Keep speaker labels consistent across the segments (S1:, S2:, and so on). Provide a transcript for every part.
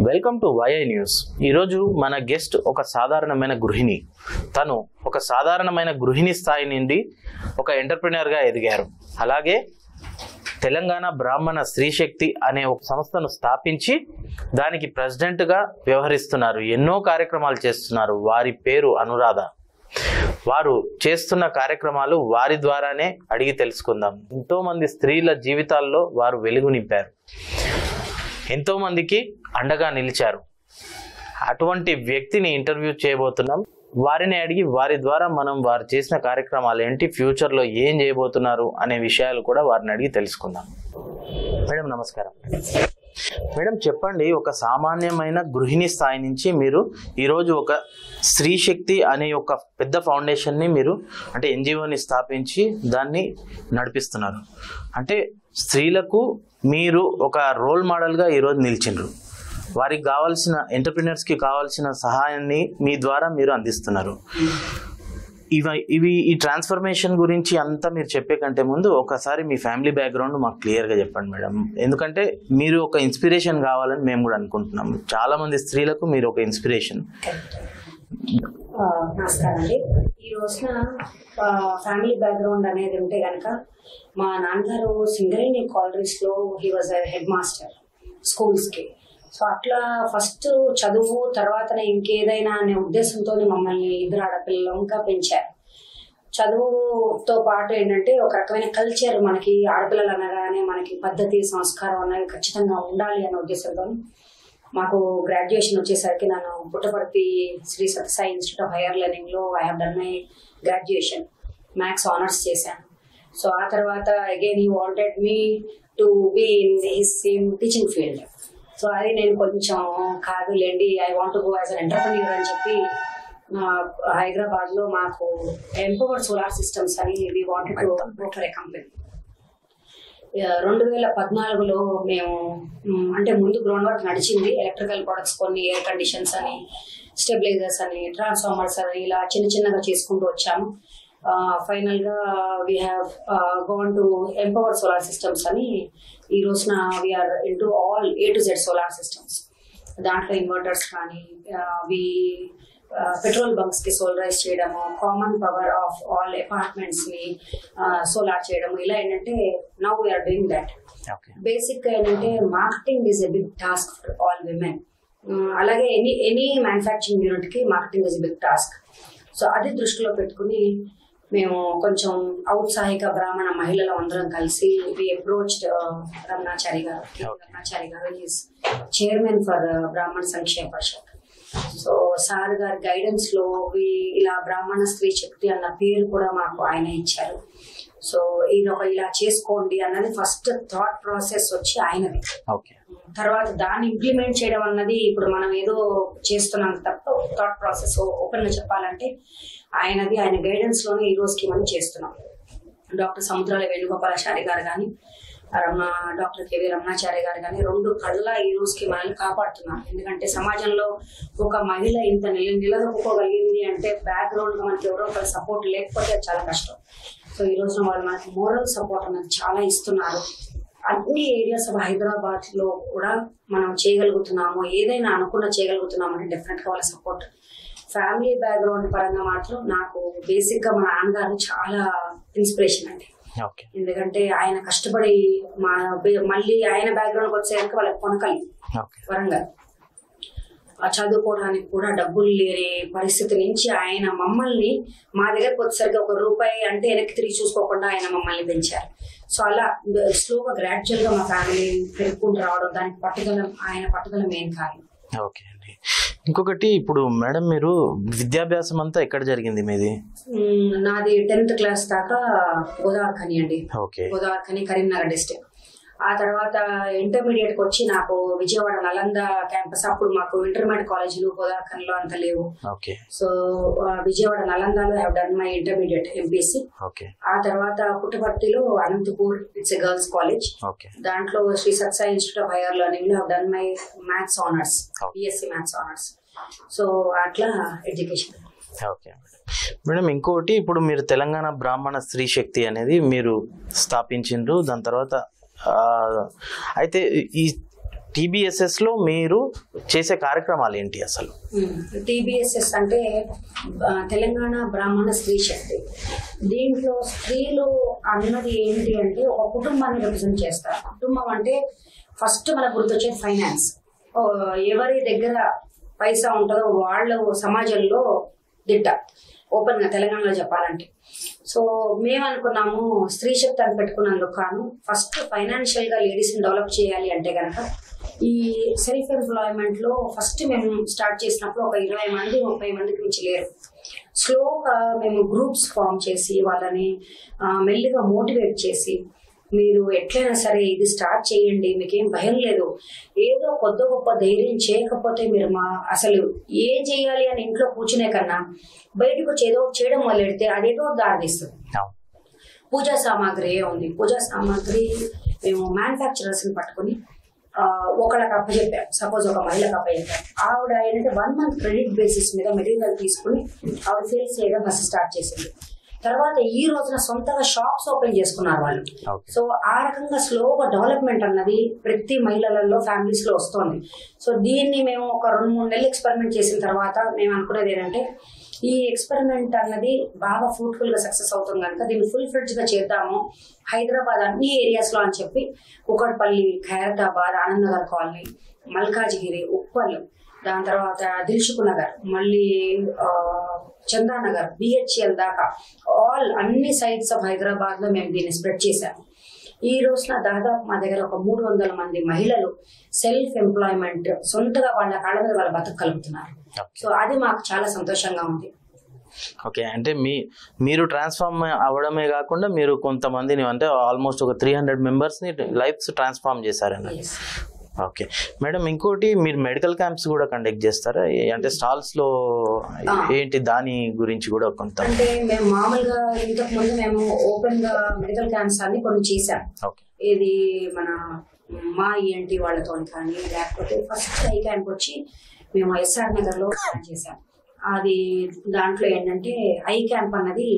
S1: Welcome to yi news. ఈరోజు మన guest ఒక సాధారణమైన గృహిణి. తను ఒక సాధారణమైన గృహిణి స్థాయి నుండి ఒక ఎంటర్‌ప్రెన్యూర్‌గా ఎదిగారు. అలాగే తెలంగాణ బ్రాహ్మణ స్త్రీ శక్తి అనే ఒక సంస్థను స్థాపించి దానికి ప్రెసిడెంట్‌గా వ్యవహరిస్తున్నారు. ఎన్నో కార్యక్రమాలు చేస్తున్నారు. వారి పేరు అనురాధ. వారు చేస్తున్న కార్యక్రమాలు వారి ద్వారానే అడిగి తెలుసుకుందాం. ఎంతో మంది స్త్రీల జీవితాల్లో వారు వెలుగు నింపారు. ఎంతో మందికి అండగా నిలిచారు. అటువంటి వ్యక్తిని ఇంటర్వ్యూ చేయబోతున్నాం. వారిని అడిగి వారి ద్వారా మనం వారు చేసిన కార్యక్రమాలు ఏంటి, ఫ్యూచర్లో ఏం చేయబోతున్నారు అనే విషయాలు కూడా వారిని అడిగి తెలుసుకుందాం. మేడం నమస్కారం. మేడం చెప్పండి, ఒక సామాన్యమైన గృహిణి స్థాయి నుంచి మీరు ఈరోజు ఒక స్త్రీ శక్తి అనే ఒక పెద్ద ఫౌండేషన్ని మీరు అంటే ఎన్జిఓని స్థాపించి దాన్ని నడిపిస్తున్నారు. అంటే స్త్రీలకు మీరు ఒక రోల్ మోడల్గా ఈరోజు నిలిచిండ్రు. వారికి కావాల్సిన ఎంటర్‌ప్రెన్యూర్స్కి కావాల్సిన సహాయాన్ని మీ ద్వారా మీరు అందిస్తున్నారు. ఈ ట్రాన్స్ఫర్మేషన్ గురించి అంతా మీరు చెప్పే కంటే ముందు ఒకసారి మీ ఫ్యామిలీ బ్యాక్గ్రౌండ్ మాకు క్లియర్గా చెప్పండి మేడం. ఎందుకంటే మీరు ఒక ఇన్స్పిరేషన్ కావాలని మేము కూడా అనుకుంటున్నాము. చాలా మంది స్త్రీలకు మీరు ఒక ఇన్స్పిరేషన్.
S2: నమస్కారం అండి. ఈ రోజున ఫ్యామిలీ బ్యాక్గ్రౌండ్ అనేది ఉంటే కనుక మా నాన్నగారు సింగరేణి కాలరీస్లో హీ వాజ్ హెడ్ మాస్టర్ స్కూల్స్కి. సో అట్లా ఫస్ట్ చదువు తర్వాతనే ఇంకేదైనా అనే ఉద్దేశంతో మమ్మల్ని ఇద్దరు ఆడపిల్లలు ఇంకా పెంచారు. చదువుతో పాటు ఏంటంటే ఒక రకమైన కల్చర్, మనకి ఆడపిల్లలు అనగానే మనకి పద్ధతి సంస్కారం అనేవి ఖచ్చితంగా ఉండాలి అనే ఉద్దేశంతో మాకు గ్రాడ్యుయేషన్ వచ్చేసరికి నేను Puttaparthi Sri Sathya Sai institute of higher లెర్నింగ్లో I have done my graduation, maths honours చేశాను. సో ఆ తర్వాత again he wanted me to be in his same teaching field. So అది నేను కొంచెం కాదులేండి, I want go as an entrepreneur అని చెప్పి హైదరాబాద్లో మాకు ఎంపవర్డ్ సోలార్ సిస్టమ్స్ అని we wanted to go for a company. 2014లో మేము అంటే ముందు గ్రౌండ్ వర్క్ నడిచింది. ఎలక్ట్రికల్ ప్రొడక్ట్స్ కొన్ని, ఎయిర్ కండిషన్స్ అని, స్టెబిలైజర్స్ అని, ట్రాన్స్ఫార్మర్స్ అని ఇలా చిన్నగా చేసుకుంటూ వచ్చాము. ఫైనల్గా we have gone to empowered solar systems అని ఈ రోజున we are into all A to Z solar systems. దాంట్లో ఇన్వర్టర్స్ కానీ, పెట్రోల్ బంక్స్ కి సోలరైజ్ చేయడము, common power of all apartments ని సోలార్ చేయడము, ఇలా ఏంటంటే now we are doing that. Basic ఏంటంటే marketing is a big task for all women. అలాగే ఎనీ మ్యానుఫ్యాక్చరింగ్ యూనిట్ కి marketing is a big task. So అది దృష్టిలో పెట్టుకుని మేము కొంచెం ఔత్సాహిక బ్రాహ్మణ మహిళలు అందరం కలిసి వి అప్రోచ్డ్ రమణాచారి గారు. రమణాచారి గారు ఈజ్ చైర్మన్ ఫర్ బ్రాహ్మణ సంక్షేమ పరిషత్. సో సార్ గారి గైడెన్స్ లో ఇలా బ్రాహ్మణ స్త్రీ శక్తి అన్న పేరు కూడా మాకు ఆయన ఇచ్చారు. సో ఇలా చేసుకోండి అన్నది ఫస్ట్ థాట్ ప్రాసెస్ వచ్చి ఆయనది. తర్వాత దాన్ని ఇంప్లిమెంట్ చేయడం అన్నది ఇప్పుడు మనం ఏదో చేస్తున్నాం తప్ప థాట్ ప్రాసెస్ ఓపెన్ గా చెప్పాలంటే ఆయనది. ఆయన గైడెన్స్ లోనే ఈ రోజుకి మనం చేస్తున్నాం. డాక్టర్ సముద్రాల వేణుగోపాలాచారి గారు కానీ, డాక్టర్ కెవి రమణాచారి గారు కానీ రెండు కళ్ళ ఈ రోజుకి మనల్ని కాపాడుతున్నారు. ఎందుకంటే సమాజంలో ఒక మహిళ ఇంత నిలదొక్కుకోగలిగింది అంటే బ్యాక్గ్రౌండ్ గా మనకి ఎవరో ఒకరి సపోర్ట్ లేకపోతే చాలా కష్టం. సో ఈ రోజున వాళ్ళు మనకి మోరల్ సపోర్ట్ అనేది చాలా ఇస్తున్నారు. అన్ని ఏరియాస్ ఆఫ్ హైదరాబాద్ లో కూడా మనం చేయగలుగుతున్నాము, ఏదైనా అనుకున్న చేయగలుగుతున్నాము అంటే డెఫినెట్ గా వాళ్ళ సపోర్ట్. ఫ్యామిలీ బ్యాక్గ్రౌండ్ పరంగా మాత్రం నాకు బేసిక్ గా మా నాన్నగారు చాలా ఇన్స్పిరేషన్ అండి. ఎందుకంటే ఆయన కష్టపడి మళ్ళీ ఆయన బ్యాక్గ్రౌండ్ వచ్చేసరికి వాళ్ళకి కొనకలి వరంగల్ చదువుకోవడానికి కూడా డబ్బులు లేని పరిస్థితి నుంచి ఆయన మమ్మల్ని మా దగ్గరకు వచ్చేసరికి ₹1 అంటే వెనక్కి తిరిగి చూసుకోకుండా ఆయన మమ్మల్ని పెంచారు. సో అలా స్లోగా గ్రాడ్యువల్ గా మా ఫ్యామిలీ పెరుగుకుంటూ రావడం, దానికి ఆయన పట్టుదల మెయిన్ కారణం.
S1: ఓకే అండి. ఇంకొకటి, ఇప్పుడు మేడం మీరు విద్యాభ్యాసం అంతా ఎక్కడ జరిగింది మీది?
S2: నాది 10th క్లాస్ దాకా గోదావరిఖని అండి. గోదావరిఖని, కరీంనగర్ డిస్ట్రిక్ట్. ఆ తర్వాత ఇంటర్మీడియట్ కి వచ్చి నాకు విజయవాడ నలంద క్యాంపస్, అప్పుడు మాకు ఇంటర్మీడియట్ కాలేజీలు గోదావరిఖనిలో అంత లేవు. సో విజయవాడ నలందలో have done my intermediate MPC. ఆ తర్వాత పుట్టపర్తిలో Anantapur, it's a girls college, దాంట్లో Sri Sathya Sai institute of higher learning లో have done my maths honours, BSc maths honours. So అట్లా ఎడ్యుకేషన్.
S1: Okay madam. ఇంకొకటి, ఇప్పుడు మీరు తెలంగాణ బ్రాహ్మణ స్త్రీ శక్తి అనేది మీరు స్థాపించిండ్రు. దాని తర్వాత అయితే ఈ TBSS లో మీరు చేసే కార్యక్రమాలు ఏంటి అసలు?
S2: TBSS అంటే తెలంగాణ బ్రాహ్మణ స్త్రీ శక్తి. దీంట్లో స్త్రీలు అన్నది ఏంటి అంటే ఒక కుటుంబాన్ని రిప్రజెంట్ చేస్తారు. కుటుంబం అంటే ఫస్ట్ మనకు గుర్తొచ్చేది ఫైనాన్స్. ఎవరి దగ్గర పైసా ఉంటుందో వాళ్ళు సమాజంలో దిట్ట, ఓపెన్ గా తెలంగాణలో చెప్పాలంటే. సో మేము అనుకున్నాము స్త్రీ శక్తి అని పెట్టుకున్నందుకు కాను ఫస్ట్ ఫైనాన్షియల్ గా లేడీస్ ని డెవలప్ చేయాలి అంటే కనుక ఈ సెల్ఫ్ ఎంప్లాయ్మెంట్ లో ఫస్ట్ మేము స్టార్ట్ చేసినప్పుడు ఒక 20 మంది 30 మందికి మించి లేరు. స్లోగా మేము గ్రూప్స్ ఫామ్ చేసి వాళ్ళని మెల్లిగా మోటివేట్ చేసి మీరు ఎట్లయినా సరే ఇది స్టార్ట్ చేయండి, మీకేం భయం లేదు, ఏదో కొద్ది గొప్ప ధైర్యం చేయకపోతే మీరు అసలు ఏం చేయాలి అని ఇంట్లో కూర్చునే కన్నా బయటకు వచ్చి ఏదో చేయడం మొదలెడితే అదేదో దారితీస్తుంది. పూజా సామాగ్రి ఉంది. పూజా సామాగ్రి మేము మ్యానుఫ్యాక్చరర్స్ ని పట్టుకుని ఒకళ్ళకి అప్పచెప్పాం. సపోజ్ ఒక మహిళకు అప్పచెప్పాం. ఆవిడ ఏంటంటే 1 month క్రెడిట్ బేసిస్ మీద మెటీరియల్ తీసుకుని ఆవిడ సేల్స్ చేయడం ఫస్ట్ స్టార్ట్ చేసింది. తర్వాత ఈ రోజున సొంతగా షాప్స్ ఓపెన్ చేసుకున్నారు వాళ్ళు. సో ఆ రకంగా స్లోగా డెవలప్మెంట్ అన్నది ప్రతి మహిళలలో ఫ్యామిలీస్ లో వస్తుంది. సో దీన్ని మేము ఒక 2-3 నెలలు ఎక్స్పెరిమెంట్ చేసిన తర్వాత మేము అనుకునేది ఏంటంటే ఈ ఎక్స్పెరిమెంట్ అన్నది బాగా ఫ్రూట్ఫుల్ గా సక్సెస్ అవుతుంది కనుక దీన్ని ఫుల్ ఫ్లెడ్జ్ గా చేద్దాము హైదరాబాద్ అన్ని ఏరియాస్ లో అని చెప్పి కుకట్పల్లి, ఖైరతాబాద్, ఆనందనగర్ కాలనీ, మల్కాజ్గిరి, ఉప్పల్, దాని తర్వాత దిల్సుఖ్ నగర్, మళ్ళీ చందానగర్, BHL దాకా అన్ని సైట్స్ ఆఫ్ హైదరాబాద్ లో మేము దీన్ని స్ప్రెడ్ చేశాము. ఈ రోజున దాదాపు మా దగ్గర ఒక 300 మంది మహిళలు సెల్ఫ్ ఎంప్లాయ్మెంట్ సొంతగా వాళ్ళ కాళ్ళ మీద వాళ్ళ బతకగలుగుతున్నారు. సో అది మాకు చాలా సంతోషంగా ఉంది.
S1: ఓకే, అంటే మీరు ట్రాన్స్ఫార్మ్ అవ్వడమే కాకుండా మీరు కొంతమందిని అంటే ఆల్మోస్ట్ ఒక 300 మెంబర్స్ని లైఫ్స్ ట్రాన్స్ఫార్మ్ చేశారన్నది. ఓకే మేడం, ఇంకోటి మీరు మెడికల్ క్యాంప్స్ కూడా కండక్ట్ చేస్తారా? అంటే స్టాల్స్ లో ఏంటి దాని గురించి కూడా కొంత
S2: అంటే మేము మామూలుగా ఇంతకు ముందు మేము ఓపెన్ గా మెడికల్ క్యాంప్స్ అన్ని కొన్ని చేశాం. ఇది మన మా ENT వాళ్ళతో కానీ లేకపోతే ఫస్ట్ ఐ క్యాంప్ వచ్చి మేము SR నగర్ లో చేశాం. అది దాంట్లో ఏంటంటే ఐ క్యాంప్ అన్నది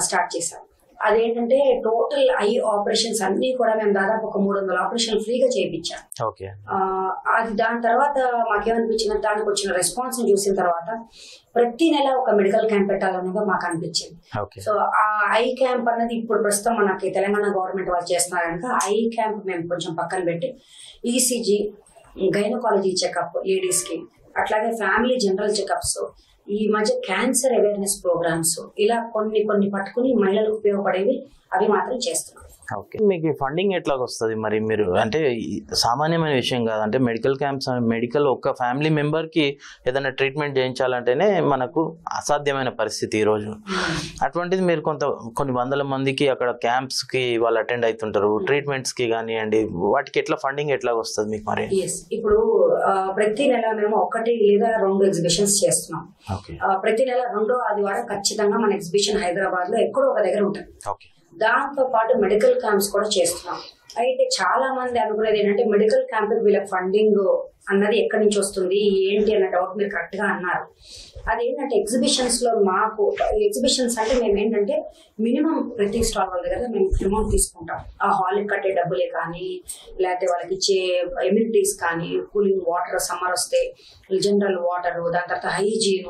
S2: స్టార్ట్ చేశాం. అదేంటంటే టోటల్ ఐ ఆపరేషన్స్ అన్ని కూడా మేము దాదాపు ఒక 300 ఆపరేషన్లు ఫ్రీగా చేయించాం. అది దాని తర్వాత మాకేమనిపించిన దానికి వచ్చిన రెస్పాన్స్ ని చూసిన తర్వాత ప్రతి నెల ఒక మెడికల్ క్యాంప్ పెట్టాలనేది మాకు అనిపించింది. సో ఆ ఐ క్యాంప్ అన్నది ఇప్పుడు ప్రస్తుతం మనకి తెలంగాణ గవర్నమెంట్ వాళ్ళు చేస్తున్నారు కనుక ఐ క్యాంప్ మేము కొంచెం పక్కన పెట్టి ECG, గైనకాలజీ చెకప్ లేడీస్ కి, అట్లాగే ఫ్యామిలీ జనరల్ చెకప్స్, ఈ మధ్య క్యాన్సర్ అవేర్నెస్ ప్రోగ్రామ్స్, ఇలా కొన్ని పట్టుకుని మహిళలకు ఉపయోగపడేవి అవి మాత్రం చేస్తున్నాం.
S1: ఓకే, మీకు ఫండింగ్ ఎట్లాగ వస్తుంది మరి? మీరు అంటే సామాన్యమైన విషయం కాదు, అంటే మెడికల్ క్యాంప్స్, మెడికల్ ఒక ఫ్యామిలీ మెంబర్ కి ఏదైనా ట్రీట్మెంట్ చేయించాలంటేనే మనకు అసాధ్యమైన పరిస్థితి ఈ రోజు. అటువంటిది మీరు కొన్ని వందల మందికి అక్కడ క్యాంప్స్ కి వాళ్ళు అటెండ్ అవుతుంటారు, ట్రీట్మెంట్స్ కి కానివ్వండి, వాటికి ఎట్లా ఫండింగ్ ఎట్లా వస్తుంది మీకు మరి?
S2: ఇప్పుడు ప్రతి నెల మేము 1 లేదా 2 ఎగ్జిబిషన్స్ చేస్తున్నాం. ప్రతి నెల 2వ ఆదివారం ఖచ్చితంగా మన ఎగ్జిబిషన్ హైదరాబాద్ లో ఎక్కడో ఒక దగ్గర ఉంటుంది. దాంతో పాటు మెడికల్ క్యాంప్స్ కూడా చేస్తున్నాం. అయితే చాలా మంది అనుకునేది ఏంటంటే మెడికల్ క్యాంప్ వీళ్ళకి ఫండింగ్ అన్నది ఎక్కడి నుంచి వస్తుంది ఏంటి అన్న డౌట్ మీరు కరెక్ట్ గా అన్నారు. అదేంటంటే ఎగ్జిబిషన్స్ లో మాకు ఎగ్జిబిషన్స్ అంటే మేము ఏంటంటే మినిమం ప్రతి స్టాల్ వాళ్ళ దగ్గర మేము అమౌంట్ తీసుకుంటాం. ఆ హాల్కి కట్టే డబ్బులే కానీ లేకపోతే వాళ్ళకి ఇచ్చే ఎమ్యూనిటీస్ కానీ, కూలింగ్ వాటర్ సమ్మర్ వస్తే జనరల్ వాటర్, దాని తర్వాత హైజీన్,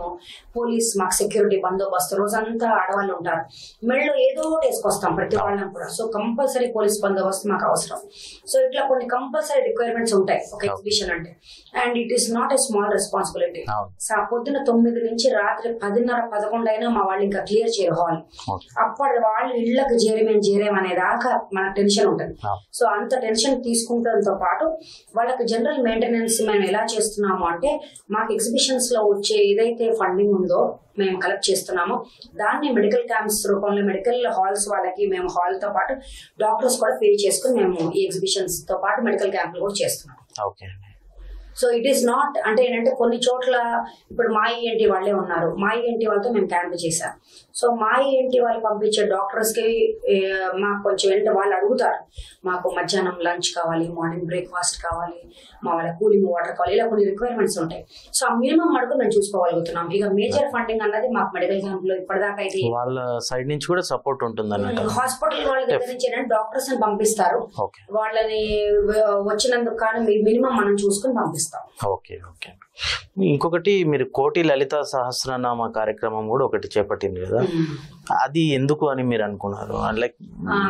S2: పోలీస్ మాకు సెక్యూరిటీ బందోబస్తు, రోజంతా ఆడవాళ్ళు ఉంటారు, మెడలో ఏదో ఒకటి వేసుకొస్తాం ప్రతి వాళ్ళని కూడా. సో కంపల్సరీ పోలీస్ బందోబస్తు మాకు అవసరం. సో ఇట్లా కొన్ని కంపల్సరీ రిక్వైర్మెంట్స్ ఉంటాయి ఒక ఎగ్జిబిషన్ అంటే. And it is not a small responsibility. పొద్దున 9 నుంచి రాత్రి 10:30-11 అయినా మా వాళ్ళు ఇంకా క్లియర్ చేయరు హాల్. అప్పటి వాళ్ళు ఇళ్లకు చేరేమనే దాకా మన టెన్షన్ ఉంటుంది. సో అంత టెన్షన్ తీసుకుంటంతో పాటు వాళ్ళకి జనరల్ మెయింటెనెన్స్ మేము ఎలా చేస్తున్నాము అంటే మాకు ఎగ్జిబిషన్స్ లో వచ్చే ఏదైతే ఫండింగ్ ఉందో మేము కలెక్ట్ చేస్తున్నామో దాన్ని మెడికల్ క్యాంప్స్ రూపంలో మెడికల్ హాల్స్ వాళ్ళకి మేము హాల్ తో పాటు డాక్టర్స్ కూడా పే చేసుకుని మేము ఈ ఎగ్జిబిషన్స్ తో పాటు మెడికల్ క్యాంపులు కూడా చేస్తున్నాం. సో ఇట్ ఈస్ నాట్ అంటే ఏంటంటే కొన్ని చోట్ల ఇప్పుడు మా ఈఎన్టీ వాళ్ళే ఉన్నారు, మా ఈఎన్టీ వాళ్ళతో మేము క్యాంప్ చేశాం. సో మా ఈఎన్టీ వాళ్ళు పంపించే డాక్టర్స్కి మాకు కొంచెం ఏంటంటే వాళ్ళు అడుగుతారు, మాకు మధ్యాహ్నం లంచ్ కావాలి, మార్నింగ్ బ్రేక్ఫాస్ట్ కావాలి, మా వాళ్ళ కూలింగ్ వాటర్ కావాలి, ఇలా కొన్ని రిక్వైర్మెంట్స్ ఉంటాయి. సో ఆ మినిమం అడుగు మేము చూసుకోగలుగుతున్నాం. ఇక మేజర్ ఫండింగ్ అన్నది మాకు మెడికల్ క్యాంప్ లో ఇప్పటిదాకా అయితే
S1: వాళ్ళ సైడ్ నుంచి కూడా సపోర్ట్ ఉంటుంది అన్నట్టు.
S2: హాస్పిటల్ వాళ్ళ దగ్గర నుంచి ఏంటంటే డాక్టర్స్ అని పంపిస్తారు, వాళ్ళని వచ్చినందుకు కానీ మినిమం మనం చూసుకుని పంపిస్తాం.
S1: Okay okay. ఇంకొకటి మీరు కోటి లలిత సహస్రనామ కార్యక్రమం కూడా ఒకటి చేపట్టింది కదా, అది ఎందుకు అని మీరు అనుకున్నారు? లైక్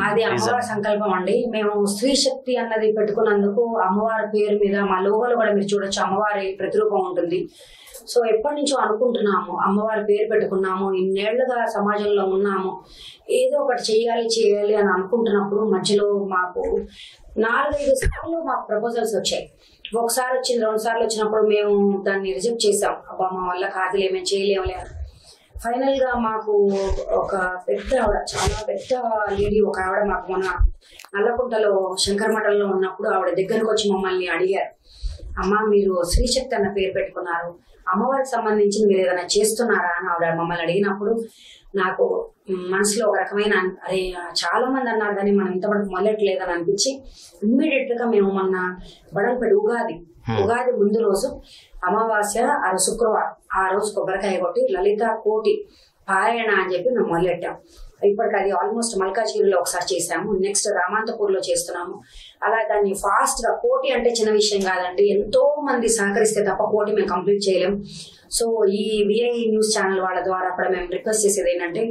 S2: అది అమ్మవారి సంకల్పం అండి. మేము స్త్రీ శక్తి అన్నది పెట్టుకున్నందుకు అమ్మవారి పేరు మీద మా లోగోలో కూడా మీరు చూడొచ్చు అమ్మవారి ప్రతిరూపం ఉంటుంది. సో ఎప్పటి నుంచో అనుకుంటున్నాము, అమ్మవారి పేరు పెట్టుకున్నాము, ఇన్నేళ్లుగా సమాజంలో ఉన్నాము, ఏదో ఒకటి చేయాలి అని అనుకుంటున్నప్పుడు మధ్యలో మాకు 4-5 సార్లు మాకు ప్రపోజల్స్ వచ్చాయి. ఒకసారి వచ్చింది, 2 సార్లు వచ్చినప్పుడు మేము దాన్ని రిజెక్ట్ చేసాం. అబ్బా మా వల్ల కాదులే, మేము చేయలేములే. ఫైనల్ గా మాకు ఒక పెద్ద ఆవిడ, చాలా పెద్ద లేడీ ఒక ఆవిడ మాకు మొన్న నల్లకుంటలో శంకరమఠంలో ఉన్నప్పుడు ఆవిడ దగ్గరకు వచ్చి మమ్మల్ని అడిగారు, అమ్మ మీరు శ్రీశక్తి అన్న పేరు పెట్టుకున్నారు, అమ్మవారికి సంబంధించి మీరు ఏదైనా చేస్తున్నారా అని ఆవిడ మమ్మల్ని అడిగినప్పుడు నాకు మనసులో ఒక రకమైన అరే చాలా మంది అన్నారు కానీ మనం ఇంతవరకు మొదలెట్లేదని అనిపించి ఇమ్మీడియట్ గా మేము మొన్న బడంపేట ఉగాది ముందు రోజు అమావాస్య ఆ రోజు శుక్రవారం, ఆ రోజు కొబ్బరికాయ కొట్టి లలిత కోటి పారాయణ అని చెప్పి మేము మొదలెట్టాం. ఇప్పటికి అది ఆల్మోస్ట్ మల్కాజ్గిరిలో ఒకసారి చేసాము, నెక్స్ట్ రామాంతపూర్ లో చేస్తున్నాము. అలా దాన్ని ఫాస్ట్ గా, కోటి అంటే చిన్న విషయం కాదండి, ఎంతో మంది సహకరిస్తే తప్ప కోటి మేము కంప్లీట్ చేయలేం. సో ఈ విఐ న్యూస్ ఛానల్ వాళ్ళ ద్వారా కూడా మేము రిక్వెస్ట్ చేసేది ఏంటంటే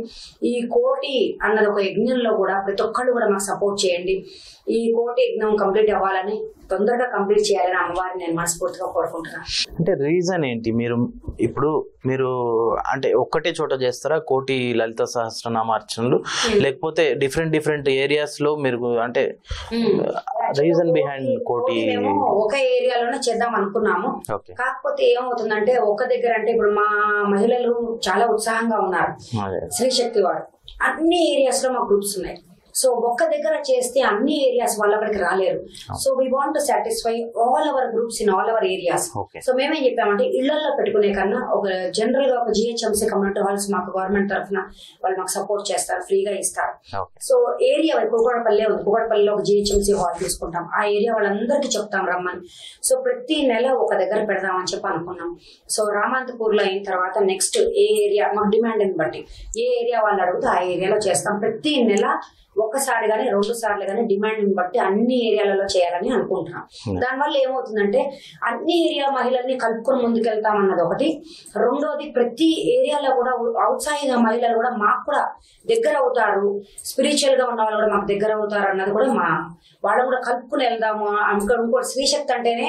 S2: ఈ కోటి అన్నది ఒక యజ్ఞంలో కూడా ప్రతి ఒక్కళ్ళు కూడా మాకు సపోర్ట్ చేయండి. ఈ కోటి యజ్ఞం కంప్లీట్ అవ్వాలని, తొందరగా కంప్లీట్ చేయాలని అమ్మవారిని నేను మనస్ఫూర్తిగా కోరుకుంటున్నాను.
S1: అంటే రీజన్ ఏంటి? మీరు అంటే ఒక్కటే చోట చేస్తారా కోటి లలిత సహస్రనామ అర్చనలు, లేకపోతే డిఫరెంట్ ఏరియాస్ లో మీరు అంటే రీజన్ బిహైండ్ కోటి?
S2: ఒక ఏరియాలోనే చేద్దాం అనుకున్నాము, కాకపోతే ఏమవుతుందంటే ఒక దగ్గర అంటే ఇప్పుడు మా మహిళలు చాలా ఉత్సాహంగా ఉన్నారు, శ్రీశక్తి వాడు అన్ని ఏరియాస్ లో మా గ్రూప్స్ ఉన్నాయి. సో ఒక్క దగ్గర చేస్తే అన్ని ఏరియాస్ వాళ్ళు అక్కడికి రాలేరు. So we want to satisfy all our groups in all our areas. So మేమేం చెప్పామంటే ఇళ్లలో పెట్టుకునే కన్నా ఒక జనరల్ గా ఒక జిహెచ్ఎంసీ కమ్యూనిటీ హాల్స్ మాకు గవర్నమెంట్ తరఫున వాళ్ళు మాకు సపోర్ట్ చేస్తారు, ఫ్రీగా ఇస్తారు. సో ఏరియా కూకట్పల్లి ఉంది, కూకట్పల్లిలో ఒక జిహెచ్ఎంసీ హాల్ తీసుకుంటాం, ఆ ఏరియా వాళ్ళందరికీ చెప్తాం రమ్మని. సో ప్రతి నెల ఒక దగ్గర పెడదామని చెప్పి అనుకున్నాం. సో రామాంతపూర్ లో అయిన తర్వాత నెక్స్ట్ ఏ ఏరియా మాకు డిమాండ్ బట్టి ఏ ఏరియా వాళ్ళు అడిగితే ఆ ఏరియాలో చేస్తాం. ప్రతి నెల ఒకసారి కానీ 2 సార్లు కానీ డిమాండ్ బట్టి అన్ని ఏరియాలలో చేయాలని అనుకుంటున్నాం. దానివల్ల ఏమవుతుందంటే అన్ని ఏరియా మహిళల్ని కలుపుకొని ముందుకెళ్తాం అన్నది ఒకటి. రెండోది ప్రతి ఏరియాలో కూడా అవుట్ సైడ్ మహిళలు కూడా మాకు కూడా దగ్గర అవుతారు, స్పిరిచువల్ గా ఉన్న వాళ్ళు కూడా మాకు దగ్గర అవుతారు అన్నది కూడా వాళ్ళు కూడా కలుపుకుని వెళ్దాము. ఇంకోటి శ్రీశక్తి అంటేనే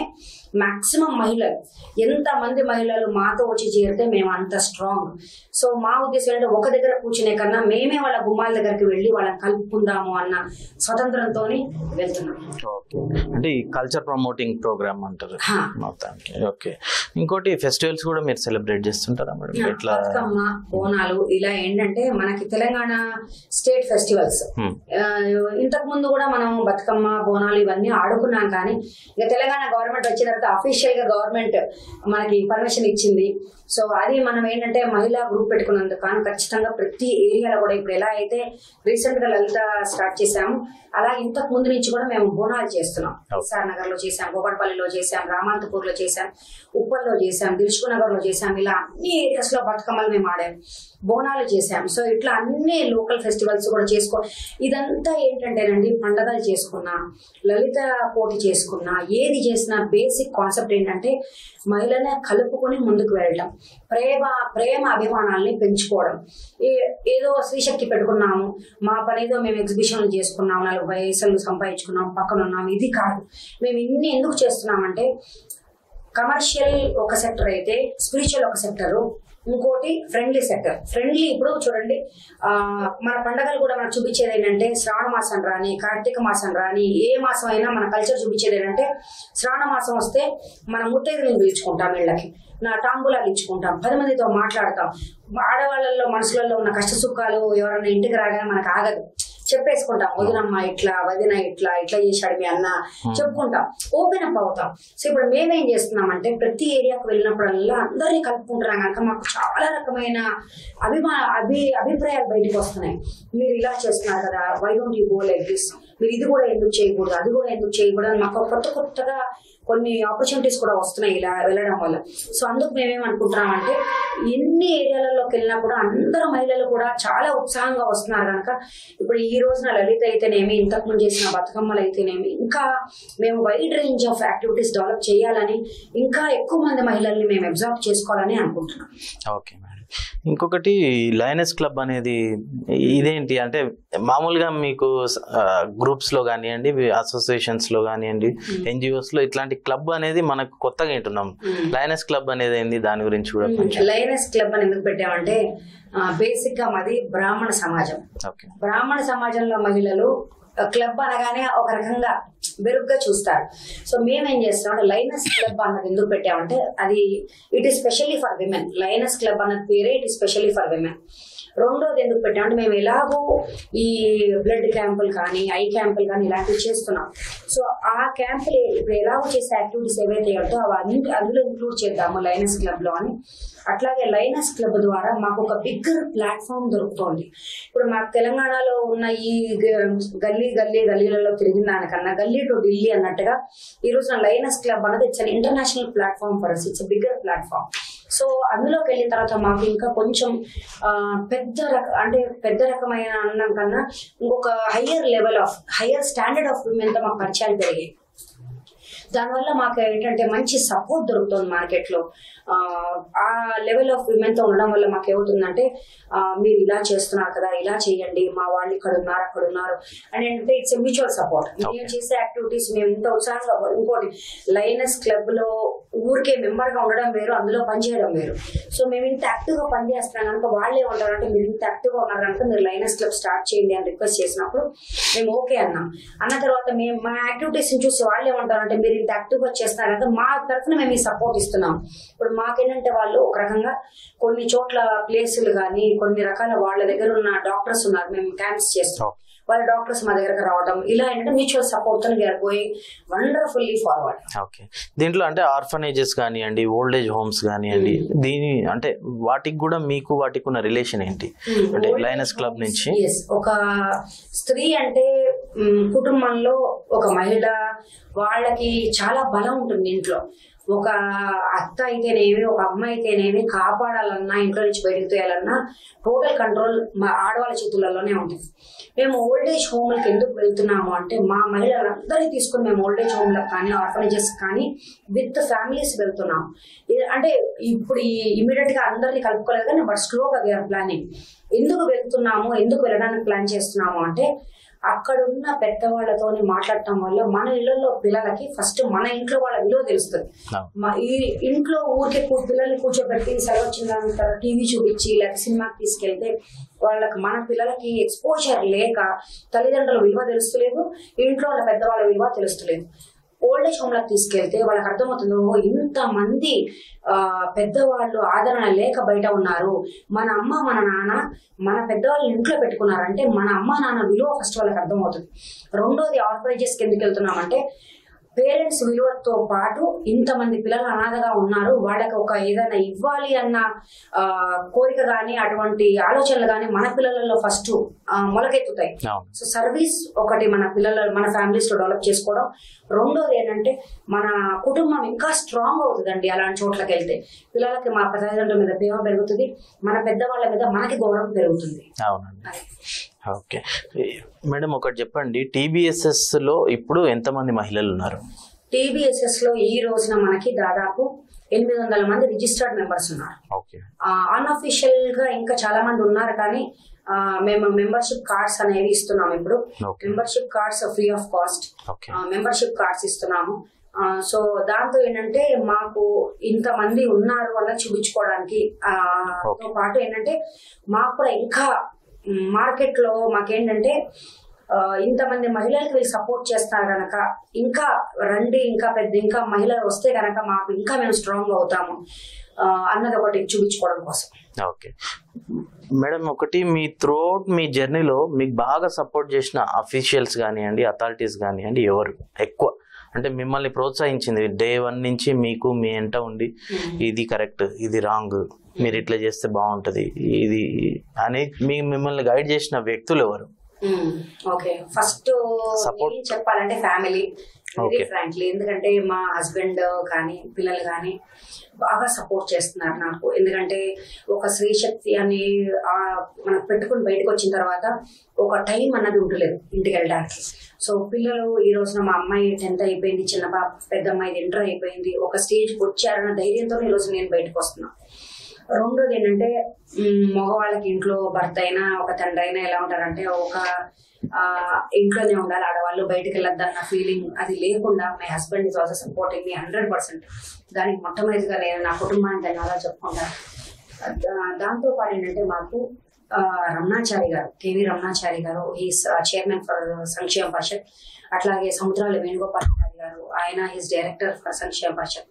S2: మాక్సిమం మహిళలు, ఎంతమంది మహిళలు మాతో వచ్చి చేరితే మేము అంత స్ట్రాంగ్. సో మా ఉద్దేశం అంటే ఒక దగ్గర కూర్చునే కన్నా మేమే వాళ్ళ గుమ్మాల దగ్గరికి వెళ్ళి వాళ్ళని కలుపుకుందాము అన్న స్వతంత్రంతో వెళ్తున్నాం.
S1: అంటే ఈ కల్చర్ ప్రమోటింగ్ ప్రోగ్రామ్ అంటారు మొత్తానికి. ఓకే. ఇంకోటి ఫెస్టివల్స్ కూడా మీరు సెలబ్రేట్ చేస్తుంటారా మేడం? ఎట్లా?
S2: బతుకమ్మ, బోనాలు, ఇలా ఏంటంటే మనకి తెలంగాణ స్టేట్ ఫెస్టివల్స్. ఇంతకు ముందు కూడా మనం బతుకమ్మ, బోనాలు ఇవన్నీ ఆడుకున్నాం, కానీ ఇక తెలంగాణ గవర్నమెంట్ వచ్చిన తర్వాత అఫీషియల్ గా గవర్నమెంట్ మనకి పర్మిషన్ ఇచ్చింది. సో అది మనం ఏంటంటే మహిళా గ్రూప్ పెట్టుకున్నందుకు కానీ ఖచ్చితంగా ప్రతి ఏరియాలో కూడా ఇప్పుడు ఎలా అయితే రీసెంట్ గా లలిత స్టార్ట్ చేశాము, అలా ఇంతకు ముందు నుంచి కూడా మేము బోనాలు చేస్తున్నాం. ఎస్ఆర్ నగర్ లో చేసాం, కూకట్పల్లిలో చేసాం, రామాంతపూర్ లో చేసాం, ఉప్పల్లో చేసాం, దిల్సుఖ్ నగర్ లో చేసాం. ఇలా అన్ని ఏరియాస్ లో బతుకమ్మలు మేము ఆడాము, బోనాలు చేసాం. సో ఇట్లా అన్ని లోకల్ ఫెస్టివల్స్ కూడా ఇదంతా ఏంటంటేనండి పండగలు చేసుకున్నా, లలిత పోటీ చేసుకున్నా, ఏది చేసినా బేసిక్ కాన్సెప్ట్ ఏంటంటే మహిళనే కలుపుకొని ముందుకు వెళ్ళడం, ప్రేమ అభిమానాల్ని పెంచుకోవడం. ఏదో శ్రీశక్తి పెట్టుకున్నాము, మా పనితో మేము ఎగ్జిబిషన్లు చేసుకున్నాము, 4 పైసలు సంపాదించుకున్నాం, పక్కన ఉన్నాము, ఇది కాదు. మేము ఇన్ని ఎందుకు చేస్తున్నామంటే కమర్షియల్ ఒక సెక్టర్ అయితే స్పిరిచువల్ ఒక సెక్టరు, ఇంకోటి ఫ్రెండ్లీ సెక్టర్. ఫ్రెండ్లీ ఇప్పుడు చూడండి, మన పండగలు కూడా మనకు చూపించేది ఏంటంటే శ్రావణ మాసం రాని, కార్తీక మాసం రాని, ఏ మాసం అయినా మన కల్చర్ చూపించేది ఏంటంటే శ్రావణ మాసం వస్తే మన ముత్తైదులను పిలుచుకుంటాం, ఇళ్ళకి నా తాంబూలాలు ఇచ్చుకుంటాం, 10 మందితో మాట్లాడతాం. ఆడవాళ్ళల్లో మనసులలో ఉన్న కష్ట సుఖాలు ఎవరైనా ఇంటికి రాగానే మనకు ఆగదు, చెప్పేసుకుంటాం, వదినమ్మ ఇట్లా, వదిన ఇట్లా ఇట్లా చేశాడు మీ అన్న, చెప్పుకుంటాం, ఓపెన్ అప్ అవుతాం. సో ఇప్పుడు మేమేం చేస్తున్నామంటే ప్రతి ఏరియాకు వెళ్ళినప్పుడల్లా అందరినీ కలుపుకుంటున్నాం కనుక మాకు చాలా రకమైన అభిప్రాయాలు బయటకు వస్తున్నాయి. మీరు ఇలా చేస్తున్నారు కదా, why don't you go like this, మీరు ఇది కూడా ఎందుకు చేయకూడదు, అది కూడా ఎందుకు చేయకూడదు, మాకు కొత్తగా కొన్ని ఆపర్చునిటీస్ కూడా వస్తున్నాయి ఇలా వెళ్ళడం వల్ల. సో అందుకు మేమేమనుకుంటున్నామంటే ఎన్ని ఏరియాలలోకి వెళ్ళినా కూడా అందరూ మహిళలు కూడా చాలా ఉత్సాహంగా వస్తున్నారు కనుక ఇప్పుడు ఈ రోజున లలిత అయితేనేమి, ఇంతకుముందు చేసిన బతుకమ్మలు అయితేనేమి, ఇంకా మేము wide range of activities develop చేయాలని, ఇంకా ఎక్కువ మంది మహిళల్ని మేము అబ్జర్వ్ చేసుకోవాలని అనుకుంటున్నాం.
S1: Okay madam. ఇంకొకటి లయనెస్ క్లబ్ అనేది ఇదేంటి అంటే మామూలుగా మీకు గ్రూప్స్ లో కానివ్వండి, అసోసియేషన్స్ లో కానివ్వండి, NGOs లో ఇట్లాంటి క్లబ్ అనేది మనకు కొత్తగా వింటున్నాం. లయనెస్ క్లబ్ అనేది ఏంది, దాని గురించి కూడా
S2: లయనెస్ క్లబ్ అని ఎందుకు పెట్టామంటే బేసిక్ గా మాది బ్రాహ్మణ సమాజం. బ్రాహ్మణ సమాజంలో మహిళలు క్లబ్ అనగానే ఒక రకంగా బెరుగ్గా చూస్తారు. సో మేమేం చేస్తామంటే లయనెస్ క్లబ్ అన్నది ఎందుకు పెట్టామంటే అది it is specially for women. Lioness club అన్నది పేరే it is specially for women. రెండోది ఎందుకు పెట్టామంటే మేము ఎలాగో ఈ బ్లడ్ క్యాంపులు కానీ, ఐ క్యాంపులు కానీ ఇలాంటివి చేస్తున్నాం. సో ఆ క్యాంపులు ఇప్పుడు ఎలాగో చేసే యాక్టివిటీస్ ఏవైతే ఉందో అవన్నీ అందులో ఇంక్లూడ్ చేద్దాము లయనెస్ క్లబ్ లో అని. అట్లాగే లయనెస్ క్లబ్ ద్వారా మాకు ఒక బిగ్గర్ ప్లాట్ఫామ్ దొరుకుతోంది. ఇప్పుడు మాకు తెలంగాణలో ఉన్న ఈ గల్లీలలో తిరిగిన దానికన్నా గల్లీ టు ఢిల్లీ అన్నట్టుగా ఈ రోజున లయనెస్ క్లబ్ అన్నది it's an international platform for us, it's bigger platform. So అందులోకి వెళ్ళిన తర్వాత మాకు ఇంకా కొంచెం పెద్ద రకమైన అన్నం కన్నా ఇంకొక హయ్యర్ స్టాండర్డ్ ఆఫ్ విమెన్ తో మాకు పరిచయాలు పెరిగాయి. దానివల్ల మాకు ఏంటంటే మంచి సపోర్ట్ దొరుకుతుంది మార్కెట్ లో. ఆ లెవెల్ ఆఫ్ విమెన్ తో ఉండడం వల్ల మాకు ఏమవుతుందంటే మీరు ఇలా చేస్తున్నారు కదా, ఇలా చేయండి, మా వాళ్ళు ఇక్కడ ఉన్నారు అని అంటే ఇట్స్ మ్యూచువల్ సపోర్ట్. మేము చేసే యాక్టివిటీస్ మేము ఇంత ఉత్సాహంగా, ఇంకోటి లయనెస్ క్లబ్ లో ఊరికే మెంబర్ గా ఉండడం వేరు, అందులో పనిచేయడం వేరు. సో మేము ఇంత యాక్టివ్ గా పనిచేస్తున్నాం కనుక వాళ్ళు ఏమంటారంటే మీరు ఇంత యాక్టివ్ గా ఉన్నారు కనుక మీరు లయనెస్ క్లబ్ స్టార్ట్ చేయండి అని రిక్వెస్ట్ చేసినప్పుడు మేము ఓకే అన్న తర్వాత మేము మా యాక్టివిటీస్ చూసి వాళ్ళు ఏమంటారంటే మీరు ఇంత యాక్టివ్ గా చేస్తున్నారు కనుక మా తరఫున మేము ఈ సపోర్ట్ ఇస్తున్నాం. ఇప్పుడు మాకేంటంటే వాళ్ళు ఒక రకంగా కొన్ని చోట్ల ప్లేసులు కానీ కొన్ని రకాల వాళ్ళ దగ్గర ఉన్న డాక్టర్స్ ఉన్నారు, మేము క్యాంప్స్ చేస్తాం, వాళ్ళ డాక్టర్స్ మా దగ్గరకు రావడం, ఇలా ఏంటంటే మ్యూచువల్ సపోర్ట్ తో గోయింగ్ వండర్ఫుల్లీ ఫార్వర్డ్.
S1: ఓకే. దీంట్లో అంటే ఆర్ఫనేజెస్ కానివ్వండి, ఓల్డ్ ఏజ్ హోమ్స్ కానివ్వండి, దీని అంటే వాటికి కూడా మీకు వాటికి ఉన్న రిలేషన్ ఏంటి అంటే లయనెస్ క్లబ్ నుంచి?
S2: ఒక స్త్రీ అంటే కుటుంబంలో ఒక మహిళ, వాళ్ళకి చాలా బలం ఉంటుంది ఇంట్లో. ఒక అత్త అయితేనేమి, ఒక అమ్మ అయితేనేమి కాపాడాలన్నా, ఇంట్లో నుంచి బయటకు తేయాలన్నా టోటల్ కంట్రోల్ మా ఆడవాళ్ళ చేతులలోనే ఉంటుంది. మేము ఓల్డ్ ఏజ్ హోమ్లకు ఎందుకు వెళ్తున్నాము అంటే మా మహిళలందరినీ తీసుకుని మేము ఓల్డ్ ఏజ్ హోమ్లకు కానీ ఆర్ఫనేజెస్ కానీ విత్ ఫ్యామిలీస్ వెళ్తున్నాము. అంటే ఇప్పుడు ఇమీడియట్ గా అందరినీ కలుపుకోలేదు కానీ బట్ స్లోగా వీఆర్ ప్లానింగ్. ఎందుకు వెళ్తున్నాము, ఎందుకు వెళ్ళడానికి ప్లాన్ చేస్తున్నాము అంటే అక్కడున్న పెద్దవాళ్లతో మాట్లాడటం వల్ల మన ఇళ్లలో పిల్లలకి ఫస్ట్ మన ఇంట్లో వాళ్ళ విలువ తెలుస్తుంది. ఈ ఇంట్లో ఊరికే పిల్లల్ని కూర్చోబెట్టి సెలవు వచ్చిన టీవీ చూపించి లేక సినిమాకి తీసుకెళ్తే వాళ్ళకి మన పిల్లలకి ఎక్స్పోజర్ లేక తల్లిదండ్రుల విలువ తెలుస్తలేదు, ఇంట్లో వాళ్ళ పెద్దవాళ్ళ విలువ తెలుస్తలేదు. ఓల్డ్ ఏజ్ హోమ్ లకు తీసుకెళ్తే వాళ్ళకి అర్థమవుతుంది, ఓహో ఇంతమంది పెద్దవాళ్ళు ఆదరణ లేక బయట ఉన్నారు, మన అమ్మ మన నాన్న మన పెద్దవాళ్ళు ఇంట్లో పెట్టుకున్నారంటే మన అమ్మ నాన్న విలువ ఫస్ట్ వాళ్ళకి అర్థమవుతుంది. రెండోది ఆర్ఫనేజెస్కి ఎందుకు వెళ్తున్నామంటే పేరెంట్స్ విలువతో పాటు ఇంతమంది పిల్లలు అనాథగా ఉన్నారు, వాళ్ళకి ఒక ఏదైనా ఇవ్వాలి అన్న కోరిక కానీ అటువంటి ఆలోచనలు కానీ మన పిల్లలలో ఫస్ట్ మొలకెత్తుతాయి. సో సర్వీస్ ఒకటి మన ఫ్యామిలీస్ లో డెవలప్ చేసుకోవడం. రెండోది ఏంటంటే మన కుటుంబం ఇంకా స్ట్రాంగ్ అవుతుందండి. అలాంటి చోట్లకి వెళ్తే పిల్లలకి మా తల్లిదండ్రుల మీద ప్రేమ పెరుగుతుంది, మన పెద్దవాళ్ళ మీద మనకి గౌరవం పెరుగుతుంది.
S1: ఓకే మేడం, ఒకటి చెప్పండి, TBSS లో ఇప్పుడు ఎంతమంది మహిళలు ఉన్నారు?
S2: TBSS లో ఈ రోజున మనకి దాదాపు 800 మంది రిజిస్టర్డ్ మెంబర్స్ ఉన్నారు. అన్అఫీషియల్ గా ఇంకా చాలా మంది ఉన్నారు కానీ మేము మెంబర్షిప్ కార్డ్స్ అనేవి ఇస్తున్నాము. ఇప్పుడు membership cards free of cost membership cards ఇస్తున్నాము. సో దాంతో ఏంటంటే మాకు ఇంతమంది ఉన్నారు అన్న చూపించుకోవడానికి తో పాటు ఏంటంటే మాకు కూడా ఇంకా మార్కెట్ లో మాకేంటంటే ఇంతమంది మహిళలకు వీళ్ళు సపోర్ట్ చేస్తారు కనుక ఇంకా రండి, ఇంకా మహిళలు వస్తే కనుక మాకు ఇంకా మేము స్ట్రాంగ్ అవుతాము అన్నది ఒకటి చూపించుకోవడం కోసం.
S1: ఓకే మేడం, ఒకటి మీ త్రూఅవుట్ మీ జర్నీలో మీకు బాగా సపోర్ట్ చేసిన అఫీషియల్స్ కానివ్వండి, అథారిటీస్ కానివ్వండి, ఎవరు ఎక్కువ అంటే మిమ్మల్ని ప్రోత్సహించింది డే 1 నుంచి మీకు మీ ఎంట ఉండి ఇది కరెక్ట్, ఇది రాంగ్, మీరు ఇట్లా చేస్తే బాగుంటది ఇది అని మిమ్మల్ని గైడ్ చేసిన వ్యక్తులు ఎవరు?
S2: ఓకే, ఫస్ట్ సపోర్ట్ చెప్పాలంటే ఫ్యామిలీ, వెరీ ఫ్రాంక్లీ. ఎందుకంటే మా హస్బెండ్ కానీ పిల్లలు కానీ బాగా సపోర్ట్ చేస్తున్నారు నాకు. ఎందుకంటే ఒక స్త్రీ శక్తి అని మనకు పెట్టుకుని బయటకు వచ్చిన తర్వాత ఒక టైం అన్నది ఉండలేదు ఇంటికి వెళ్ళడానికి. సో పిల్లలు ఈ రోజున మా అమ్మాయి 10th అయిపోయింది, చిన్న పాప పెద్ద అమ్మాయి ఇంటర్ అయిపోయింది, ఒక స్టేజ్కి వచ్చారన్న ధైర్యంతో ఈ రోజు నేను బయటకు వస్తున్నాను. రెండోది ఏంటంటే మగవాళ్ళకి ఇంట్లో భర్త అయినా ఒక తండ్రి అయినా ఎలా ఉంటారంటే ఒక ఇంట్లోనే ఉండాలి, ఆడవాళ్ళు బయటకు వెళ్ళొద్దన్న ఫీలింగ్ అది లేకుండా my husband is also supporting me 100%. దానికి మొట్టమొదటిగా నేను నా కుటుంబాన్ని ధన్యవాదాలు చెప్పుకుంటాను. దాంతోపాటు ఏంటంటే మాకు రమణాచారి గారు, కేవీ రమణాచారి గారు, ఈస్ చైర్మన్ ఫర్ సంక్షేమ పరిషత్. అట్లాగే సముద్రాల వేణుగోపాల్ గారు, ఆయన ఈస్ డైరెక్టర్ ఫర్ సంక్షేమ పరిషత్.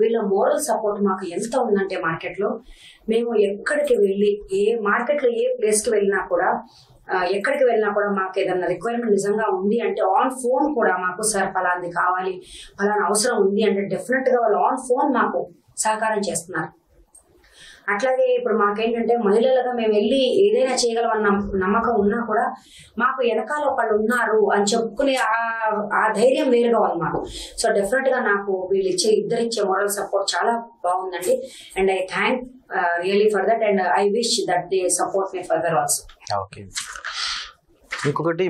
S2: వీళ్ళ మోరల్ సపోర్ట్ మాకు ఎంత ఉందంటే మార్కెట్లో మేము ఎక్కడికి వెళ్ళి ఏ మార్కెట్లో ఏ ప్లేస్కి వెళ్ళినా కూడా ఎక్కడికి వెళ్ళినా కూడా మాకు ఏదన్నా రిక్వైర్మెంట్ నిజంగా ఉంది అంటే ఆన్ ఫోన్ కూడా మాకు సార్ ఫలాంది కావాలి, ఫలానా అవసరం ఉంది అంటే డెఫినెట్ గా వాళ్ళు ఆన్ ఫోన్ మాకు సహకారం చేస్తున్నారు. అట్లాగే ఇప్పుడు మాకేంటంటే మహిళలుగా మేము వెళ్ళి ఏదైనా చేయగలమన్న నమ్మకం ఉన్నా కూడా మాకు వెనకాల ఒకళ్ళు ఉన్నారు అని చెప్పుకునే ఆ ధైర్యం వేరుగా ఉంది మాకు. సో డెఫినెట్ గా నాకు వీళ్ళు ఇద్దరిచ్చే మోరల్ సపోర్ట్ చాలా బాగుందండి. And I thank really for that and I wish that they support me further also. Okay,
S1: ఇంకొకటి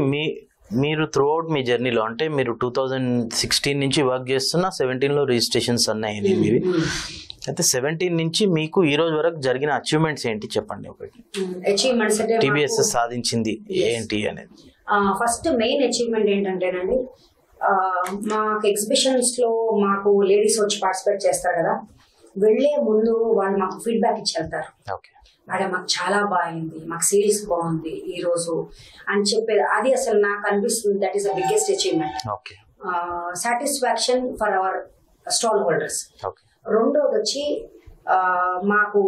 S1: మీరు త్రూఅవుట్ మీ జర్నీలో అంటే మీరు 2016 నుంచి వర్క్ చేస్తున్నా, 17లో రిజిస్ట్రేషన్స్ అన్నాయి మీవి. అయితే 17 నుంచి మీకు ఈ రోజు వరకు జరిగిన అచీవ్మెంట్స్ ఏంటి చెప్పండి. ఒకటి
S2: అచీవ్మెంట్స్ అంటే
S1: టీబీఎస్ సాధించింది ఏంటి అనేది.
S2: ఫస్ట్ మెయిన్ అచీవ్మెంట్ ఏంటంటేనండి, మాకు ఎగ్జిబిషన్స్ లో మాకు లేడీస్ వచ్చి పార్టిసిపేట్ చేస్తారు కదా, వెళ్లే ముందు వాళ్ళు మాకు ఫీడ్బ్యాక్ ఇచ్చి వెళ్తారు. మేడం మాకు చాలా బాగుంది, మాకు సేల్స్ బాగుంది ఈ రోజు అని చెప్పేది. అది అసలు నాకు అనిపిస్తుంది that is the biggest achievement, satisfaction for our stall holders. రెండోది వచ్చి మాకు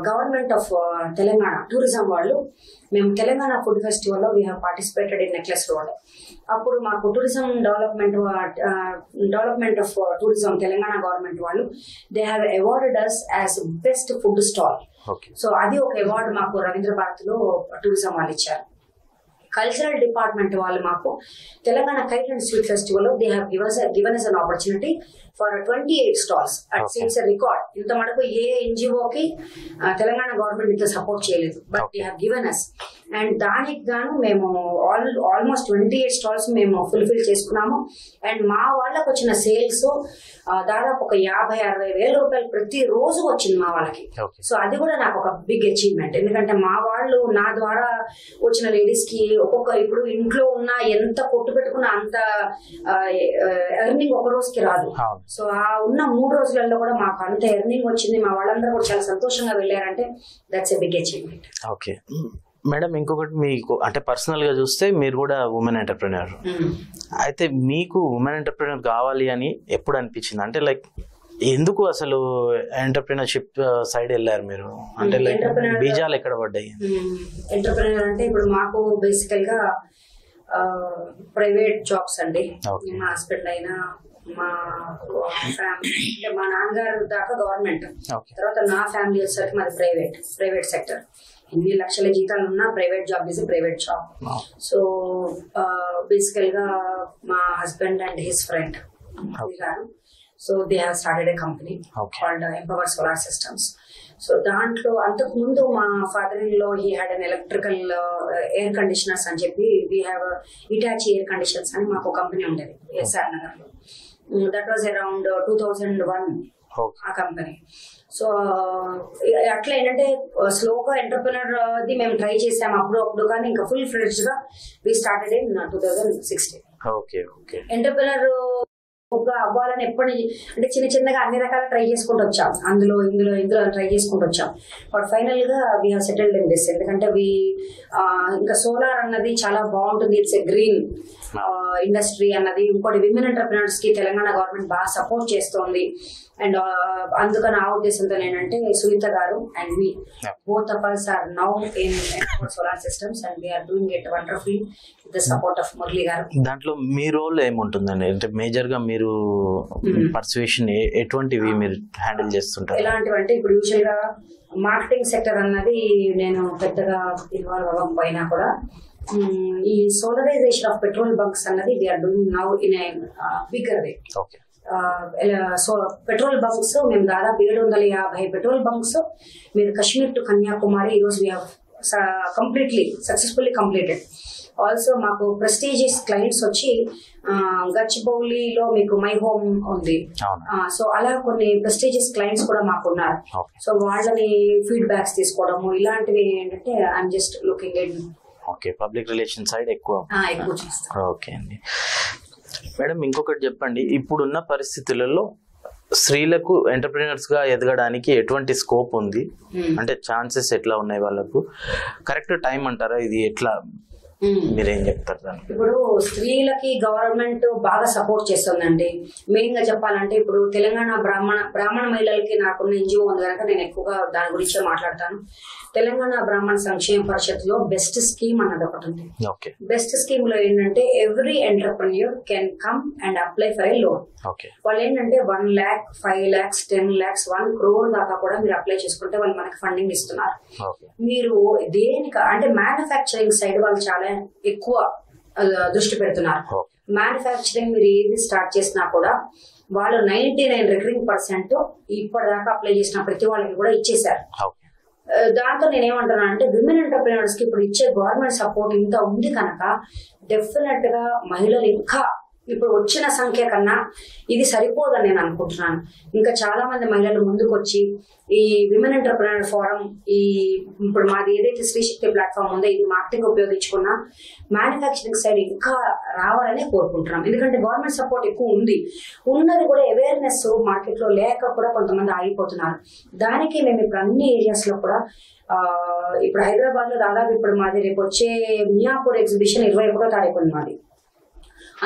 S2: గవర్నమెంట్ ఆఫ్ తెలంగాణ టూరిజం వాళ్ళు, మేము తెలంగాణ ఫుడ్ ఫెస్టివల్లో we have participated in necklace road. అప్పుడు మాకు tourism development of tourism Telangana government వాళ్ళు they have awarded us as best food stall. So అది ఒక అవార్డు మాకు రవీంద్ర భారతిలో టూరిజం వాళ్ళు ఇచ్చారు. కల్చరల్ డిపార్ట్మెంట్ వాళ్ళు మాకు Telangana kite and sweet festival they have given us an opportunity for 28 stalls. It's a record. ఇంత మటుకు ఏ ఎన్జిఓకి తెలంగాణ గవర్నమెంట్ ఇంత సపోర్ట్ చేయలేదు, but they have given us. And దానికి గాను మేము ఆల్మోస్ట్ 28 స్టాల్స్ మేము ఫుల్ఫిల్ చేసుకున్నాము. అండ్ మా వాళ్ళకి వచ్చిన సేల్స్ దాదాపు ఒక 50-60 వేల రూపాయలు ప్రతి రోజు వచ్చింది మా వాళ్ళకి. సో అది కూడా నాకు ఒక బిగ్ అచీవ్మెంట్. ఎందుకంటే మా వాళ్ళు నా ద్వారా వచ్చిన లేడీస్ కి ఒక్కొక్క ఇప్పుడు ఇంట్లో ఉన్న ఎంత కొట్టు పెట్టుకున్నా అంత ఎర్నింగ్ ఒక రోజుకి రాదు. సో ఆ ఉన్న 3 రోజులలో కూడా మాకు అంత ఎర్నింగ్ వచ్చింది. మా వాళ్ళందరూ కూడా చాలా సంతోషంగా వెళ్ళారంటే that's a big achievement.
S1: Okay madam, ఇంకొకటి మీకు అంటే పర్సనల్ గా చూస్తే మీరు కూడా ఉమెన్ ఎంటర్ప్రెన్యూర్. అయితే మీకు ఉమెన్ ఎంటర్ప్రెన్యూర్ కావాలి అని ఎప్పుడు అనిపించింది? అంటే లైక్ ఎందుకు అసలు ఎంటర్ప్రెన్యూర్షిప్ సైడ్ వెళ్ళారు మీరు? అంటే లైక్ బీజాలు ఎక్కడ పడ్డాయి?
S2: ఎంటర్ప్రెన్యూర్ అంటే ఇప్పుడు మాకు బేసికల్ గా ప్రైవేట్ జాబ్స్ అండి. మా హస్బెండ్ అయినా మా ఫ్యామిలీ అంటే మా నాన్నగారు దాకా గవర్నమెంట్, తర్వాత నా ఫ్యామిలీ వచ్చేసరికి మాది ప్రైవేట్ సెక్టర్. ఎన్ని లక్షల జీతాలు ఉన్నా private job is private job. So బేసికల్ గా మా హస్బెండ్ అండ్ హిస్ ఫ్రెండ్ గారు, so they have started a company called empower solar systems. So దాంట్లో అంతకు ముందు మా ఫాదర్ ఇన్ లో he had an electrical air conditioners అని చెప్పి we have Hitachi air conditioners అని మాకు కంపెనీ ఉండేది ఎస్ఆర్ నగర్ లో. దట్ వాజ్ అరౌండ్ 2001 ఆ కంపెనీ. సో అట్లా ఏంటంటే స్లోగా ఎంటర్ప్రెన్యూర్ ది మేము ట్రై చేసాము అప్పుడు కానీ ఇంకా ఫుల్ ఫ్లెడ్జ్డ్ గా వి స్టార్టెడ్ ఇన్ 2016. ఎంటర్ప్రెన్యూర్ అవ్వాలని ఎప్పటి అంటే చిన్నగా అన్ని రకాల ట్రై చేసుకుంటూ వచ్చాం, ఇందులో ట్రై చేసుకుంటూ వచ్చాం. బట్ ఫైనల్ గా we have settled in this. ఎందుకంటే ఇంకా సోలార్ అన్నది చాలా బాగుంటుంది, ఇట్స్ ఎ గ్రీన్ ఇండస్ట్రీ అన్నది. ఇంకోటి విమెన్ ఎంటర్‌ప్రెన్యూర్స్ కి తెలంగాణ గవర్నమెంట్ బాగా సపోర్ట్ చేస్తోంది. అండ్ అందుకని ఆ ఉద్దేశంతో ఏంటంటే సునీత గారు and me both of us are now in solar systems and we are doing it wonderfully with the support of Murli garu.
S1: దాంట్లో మీ రోల్ ఏముంటుందండి? అంటే మేజర్ గా మీరు పర్సువేషన్ ఎటువంటివి మీరు హ్యాండిల్ చేస్తుంటారు?
S2: ఎలాంటివంటే ఇప్పుడు యూజువల్ గా మార్కెటింగ్ సెక్టర్ అన్నది నేను పెద్దగా ఇన్వాల్వ్ అవ్వకపోయినా కూడా ఈ సోలరైజేషన్ ఆఫ్ పెట్రోల్ బంక్స్ అన్నది we are doing now in a bigger way.
S1: Okay.
S2: So petrol bunks మేము దాదాపు 750 పెట్రోల్ బంక్స్ మీరు కాశ్మీర్ టు కన్యాకుమారి ఈరోజు we have completely successfully completed. Also మాకు ప్రెస్టీజియస్ క్లయింట్స్ వచ్చి గచ్చిబౌలిలో మీకు మై హోమ్ ఉంది, సో అలా కొన్ని ప్రెస్టీజియస్ క్లయింట్స్ కూడా మాకు ఉన్నారు. సో వాళ్ళని ఫీడ్బ్యాక్స్ తీసుకోవడము ఇలాంటివి ఏంటంటే I'm just looking at.
S1: Okay, public relation side ఎక్కువ
S2: చేస్తాను.
S1: ఓకే అండి. మేడం ఇంకొకటి చెప్పండి, ఇప్పుడున్న పరిస్థితులలో స్త్రీలకు ఎంటర్‌ప్రెన్యూర్స్ గా ఎదగడానికి ఎటువంటి స్కోప్ ఉంది? అంటే ఛాన్సెస్ ఎట్లా ఉన్నాయి వాళ్ళకు? కరెక్ట్ టైం అంటారా ఇది? ఎట్లా మీరేం చెప్తారు దానికి?
S2: ఇప్పుడు స్త్రీలకి గవర్నమెంట్ బాగా సపోర్ట్ చేస్తుందండి. మెయిన్ గా చెప్పాలంటే ఇప్పుడు తెలంగాణ బ్రాహ్మణ మహిళలకి నాకున్న ఎన్జిఓ ఉంది కనుక నేను ఎక్కువగా దాని గురించే మాట్లాడతాను. తెలంగాణ బ్రాహ్మణ సంక్షేమ పరిషత్ లో బెస్ట్ స్కీమ్ అన్నది ఒకటి ఉంది. బెస్ట్ స్కీమ్ లో ఏంటంటే every entrepreneur can come and apply for a loan. వాళ్ళు ఏంటంటే 1 lakh, 5 lakhs, 10 lakhs, 1 crore దాకా కూడా మీరు అప్లై చేసుకుంటే వాళ్ళు మనకి ఫండింగ్ ఇస్తున్నారు. మీరు దేనికి అంటే మ్యానుఫ్యాక్చరింగ్ సైడ్ వాళ్ళు చాలా ఎక్కువ దృష్టి పెడుతున్నారు. మ్యానుఫ్యాక్చరింగ్ మీరు ఏది స్టార్ట్ చేసినా కూడా వాళ్ళు 99 రికరింగ్ % ఇప్పటిదాకా అప్లై చేసిన ప్రతి వాళ్ళకి కూడా ఇచ్చేసారు. దాంతో నేనేమంటున్నా అంటే విమెన్ ఎంటర్‌ప్రెన్యూర్స్ కి ఇప్పుడు ఇచ్చే గవర్నమెంట్ సపోర్ట్ ఇంత ఉంది కనుక డెఫినెట్ గా మహిళలు ఇంకా ఇప్పుడు వచ్చిన సంఖ్య కన్నా ఇది సరిపోదని నేను అనుకుంటున్నాను. ఇంకా చాలా మంది మహిళలు ముందుకు వచ్చి ఈ విమెన్ ఎంటర్‌ప్రెన్యూర్ ఫోరం ఇప్పుడు మాది ఏదైతే శ్రీశక్తి ప్లాట్ఫామ్ ఉందో ఇది మార్కెటింగ్ ఉపయోగించుకున్న మ్యానుఫ్యాక్చరింగ్ సైడ్ ఇంకా రావాలని కోరుకుంటున్నాం. ఎందుకంటే గవర్నమెంట్ సపోర్ట్ ఎక్కువ ఉన్నది కూడా అవేర్నెస్ మార్కెట్ లో లేక కూడా కొంతమంది ఆగిపోతున్నారు. దానికి మేము ఇప్పుడు అన్ని ఏరియాస్ లో కూడా ఇప్పుడు హైదరాబాద్ లో దాదాపు ఇప్పుడు మాది రేపు వచ్చే మియాపూర్ ఎగ్జిబిషన్ 21వ తారీఖు ఉంది మాది.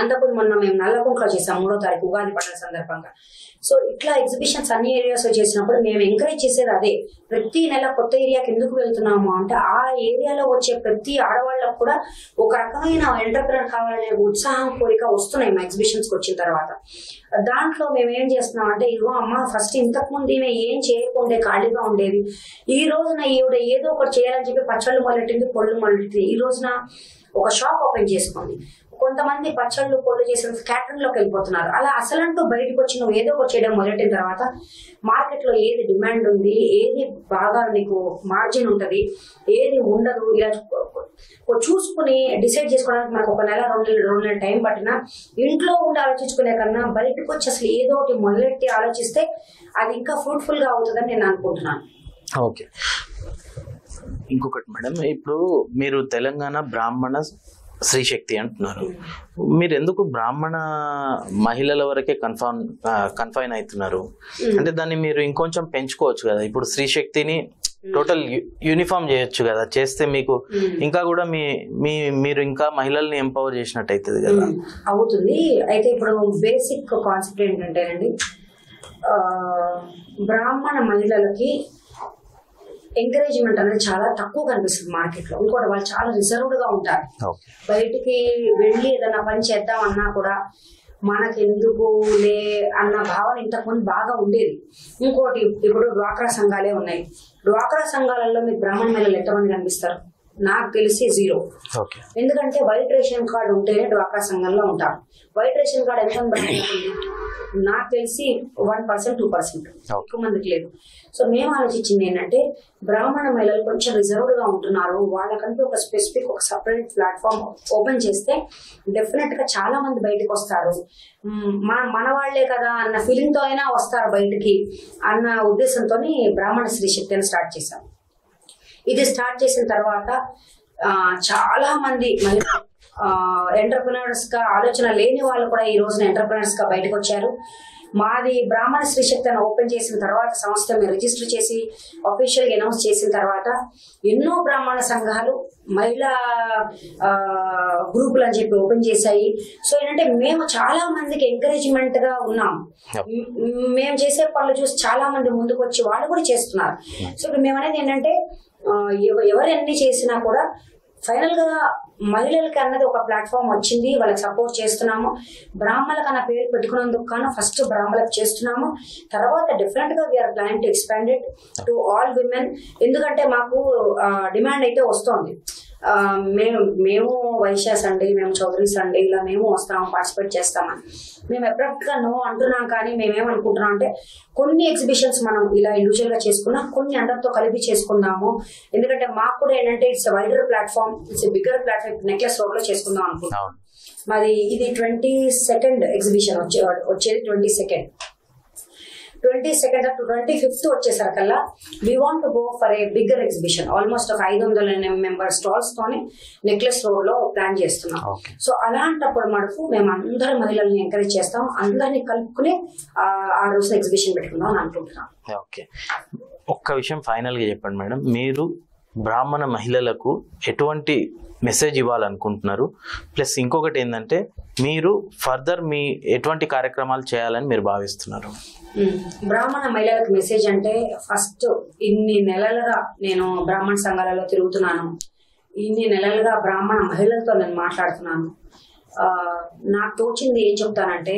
S2: అంతకుముందు మొన్న మేము నల్లకుంట్లో చేసాం 3వ తారీఖు ఉగాది పండుగ సందర్భంగా. సో ఇట్లా ఎగ్జిబిషన్స్ అన్ని ఏరియాస్ లో చేసినప్పుడు మేము ఎంకరేజ్ చేసేది అదే, ప్రతి నెల కొత్త ఏరియాకి ఎందుకు వెళ్తున్నాము అంటే ఆ ఏరియాలో వచ్చే ప్రతి ఆడవాళ్ళకు కూడా ఒక రకమైన ఎంటర్‌ప్రెన్యూర్ కావాలనే ఉత్సాహం కోరిక వస్తున్నాయి మా ఎగ్జిబిషన్స్ కి వచ్చిన తర్వాత. దాంట్లో మేము ఏం చేస్తున్నాం అంటే ఇగో అమ్మ ఫస్ట్ ఇంతకు ముందు ఈమె ఏం చేయకుండా ఖాళీగా ఉండేది, ఈ రోజున ఈవిడ ఏదో ఒకటి చేయాలని చెప్పి పచ్చళ్ళు మొదలెట్టింది, పొళ్ళు మొదలెట్టింది, ఈ రోజున ఒక షాప్ ఓపెన్ చేసుకుంది. కొంతమంది పచ్చళ్ళు పొళ్ళు చేసిన క్యాటరింగ్ లోకి వెళ్ళిపోతున్నారు. అలా అసలంటూ బయటకు వచ్చి నువ్వు ఏదో ఒకటి చేయడం మొదలెట్టిన తర్వాత మార్కెట్ లో ఏది డిమాండ్ ఉంది, ఏది బాగా నీకు మార్జిన్ ఉంటది, ఏది ఉండదు, ఇలా చూసుకుని డిసైడ్ చేసుకోవడానికి మనకు 1 నెల 2 నెలల టైం పట్టినా ఇంట్లో ఉండి ఆలోచించుకునే కన్నా బయటకు వచ్చి అసలు ఏదో ఒకటి మొదలెట్టి ఆలోచిస్తే అది ఇంకా ఫ్రూట్ఫుల్ గా అవుతుందని నేను అనుకుంటున్నాను.
S1: ఓకే, ఇంకొకటి మేడం, ఇప్పుడు మీరు తెలంగాణ బ్రాహ్మణ శ్రీశక్తి అంటున్నారు, మీరు ఎందుకు బ్రాహ్మణ మహిళల వరకే కన్ఫైన్ అవుతున్నారు? అంటే దాన్ని మీరు ఇంకొంచెం పెంచుకోవచ్చు కదా. ఇప్పుడు శ్రీశక్తిని టోటల్ యూనిఫామ్ చేయొచ్చు కదా, చేస్తే మీకు ఇంకా కూడా మీరు ఇంకా మహిళల్ని ఎంపవర్ చేసినట్టు అవుతుంది కదా.
S2: అవుతుంది. అయితే ఇప్పుడు బేసిక్ కాన్సెప్ట్ ఏంటంటేనండి, బ్రాహ్మణ మహిళలకి ఎంకరేజ్మెంట్ అనేది చాలా తక్కువ కనిపిస్తుంది మార్కెట్ లో. ఇంకోటి వాళ్ళు చాలా రిజర్వ్డ్ గా ఉంటారు. బయటికి వెళ్ళి ఏదైనా పని చేద్దామన్నా కూడా మనకెందుకు లే అన్న భావన ఇంతకుముందు బాగా ఉండేది. ఇంకోటి ఇప్పుడు డ్వాక్రా సంఘాలే ఉన్నాయి. డ్వాక్రా సంఘాలలో మీకు బ్రాహ్మణ మహిళలు ఎంతమంది కనిపిస్తారు? నాకు తెలిసి 0. ఎందుకంటే వైట్ రేషన్ కార్డు ఉంటేనే డ్వాక్రా సంఘంలో ఉంటారు. వైట్ రేషన్ కార్డు ఎంత బ్రాహ్మణులు నాకు తెలిసి 1%, 2% ఎక్కువ మందికి లేదు. సో మేము ఆలోచించింది ఏంటంటే బ్రాహ్మణ మహిళలు కొంచెం రిజర్వ్డ్ గా ఉంటున్నారు, వాళ్ళకంటూ ఒక స్పెసిఫిక్ ఒక సపరేట్ ప్లాట్ఫామ్ ఓపెన్ చేస్తే డెఫినెట్ గా చాలా మంది బయటకు వస్తారు, మన వాళ్లే కదా అన్న ఫీలింగ్ తో అయినా వస్తారు బయటికి అన్న ఉద్దేశంతో బ్రాహ్మణ శ్రీ శక్తి అని స్టార్ట్ చేశాం. ఇది స్టార్ట్ చేసిన తర్వాత చాలా మంది మహిళ ఎంటర్ప్రినర్స్ గా ఆలోచన లేని వాళ్ళు కూడా ఈ రోజున ఎంటర్ప్రినర్స్ గా బయటకు వచ్చారు. మాది బ్రాహ్మణ స్త్రీ శక్తి అని ఓపెన్ చేసిన తర్వాత సంస్థ మేము రిజిస్టర్ చేసి అఫీషియల్ గా అనౌన్స్ చేసిన తర్వాత ఎన్నో బ్రాహ్మణ సంఘాలు మహిళా గ్రూపులు అని చెప్పి ఓపెన్ చేశాయి. సో ఏంటంటే మేము చాలా మందికి ఎంకరేజ్మెంట్ గా ఉన్నాం. మేము చేసే పనులు చూసి చాలా మంది ముందుకు వచ్చి వాళ్ళు కూడా చేస్తున్నారు. సో ఇప్పుడు మేము అనేది ఏంటంటే ఎవరు ఎన్ని చేసినా కూడా ఫైనల్ గా మహిళలకి అన్నది ఒక ప్లాట్ఫామ్ వచ్చింది, వాళ్ళకి సపోర్ట్ చేస్తున్నాము. బ్రాహ్మణులకు అన్న పేరు పెట్టుకున్నందుకు కానీ ఫస్ట్ బ్రాహ్మణులకు చేస్తున్నాము. తర్వాత డిఫరెంట్ గా we are plan to expand it to all women. ఎందుకంటే మాకు డిమాండ్ అయితే వస్తోంది. మేము వైశ్యాస్ అండి, మేము చౌదరీస్ అండి, ఇలా మేము వస్తాము, పార్టిసిపేట్ చేస్తామని. మేము అబ్రప్ట్ గా నో అంటున్నాం. కానీ మేమేమనుకుంటున్నాం అంటే కొన్ని ఎగ్జిబిషన్స్ మనం ఇలా ఇండివిజువల్ గా చేసుకున్నాం, కొన్ని అందరితో కలిపి చేసుకుందాము. ఎందుకంటే మాకు కూడా ఏంటంటే it's wider platform, it's bigger platform. Necklace road లో చేసుకుందాం అనుకుంటున్నాం. మరి ఇది 22nd ఎగ్జిబిషన్ వచ్చేది 22nd to 25th వచ్చేసరికల్లా we want to go for a bigger exhibition. Almost ఒక 500 మెంబర్ స్టాల్స్ తోని నెక్లెస్ రోడ్ లో ప్లాన్ చేస్తున్నాం. సో అలాంటప్పుడు మనకు మేము అందరు మహిళల్ని ఎంకరేజ్ చేస్తాం, అందరినీ కలుపుకుని ఆ రోజు ఎగ్జిబిషన్ పెట్టుకుందాం అని అనుకుంటున్నాం.
S1: ఓకే, ఒక్క విషయం ఫైనల్ గా చెప్పండి మేడం, మీరు బ్రాహ్మణ మహిళలకు ఎటువంటి మెసేజ్ ఇవ్వాలనుకుంటున్నారు? ప్లస్ ఇంకొకటి ఏంటంటే మీరు ఫర్దర్ మీ ఎటువంటి కార్యక్రమాలు చేయాలని మీరు భావిస్తున్నారు?
S2: బ్రాహ్మణ మహిళలకు మెసేజ్ అంటే ఫస్ట్ ఇన్ని నెలలుగా నేను బ్రాహ్మణ సంఘాలలో తిరుగుతున్నాను, ఇన్ని నెలలుగా బ్రాహ్మణ మహిళలతో నేను మాట్లాడుతున్నాను. నాకు తోచింది ఏం చెప్తానంటే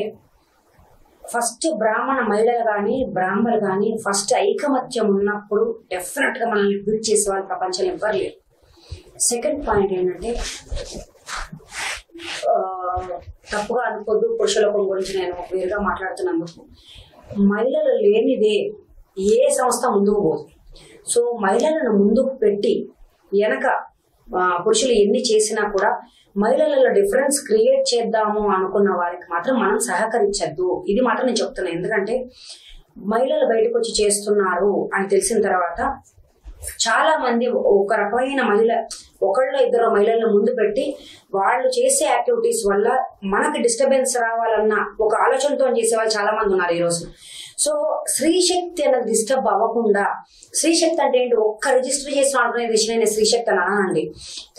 S2: ఫస్ట్ బ్రాహ్మణ మహిళలు కానీ బ్రాహ్మణులు కానీ ఫస్ట్ ఐకమత్యం ఉన్నప్పుడు డెఫినెట్ గా మనల్ని బీట్ చేసే వాళ్ళు ప్రపంచంలో ఎవ్వరు లేరు. సెకండ్ పాయింట్ ఏంటంటే తప్పుగా అనుకోద్దు, పురుషలోకం గురించి నేను వేరుగా మాట్లాడుతున్నందుకు. మహిళలు లేనిదే ఏ సంస్థ ముందుకు పోదు. సో మహిళలను ముందుకు పెట్టి వెనక పురుషులు ఎన్ని చేసినా కూడా మహిళలలో డిఫరెన్స్ క్రియేట్ చేద్దాము అనుకున్న వారికి మాత్రం మనం సహకరించద్దు. ఇది మాత్రం నేను చెప్తున్నాను. ఎందుకంటే మహిళలు బయటకు వచ్చి చేస్తున్నారు అని తెలిసిన తర్వాత చాలా మంది ఒక రకమైన మహిళ ఒకళ్ళ ఇద్దరు మహిళలను ముందు పెట్టి వాళ్ళు చేసే యాక్టివిటీస్ వల్ల మనకి డిస్టర్బెన్స్ రావాలన్న ఒక ఆలోచనతో చేసే వాళ్ళు చాలా మంది ఉన్నారు ఈ రోజు. సో స్త్రీ శక్తి అనేది డిస్టర్బ్ అవ్వకుండా, స్త్రీ శక్తి అంటే ఏంటి, ఒక్క రిజిస్టర్ చేసిన ఆర్గనైజేషన్ అయిన స్త్రీ శక్తి అని అనండి.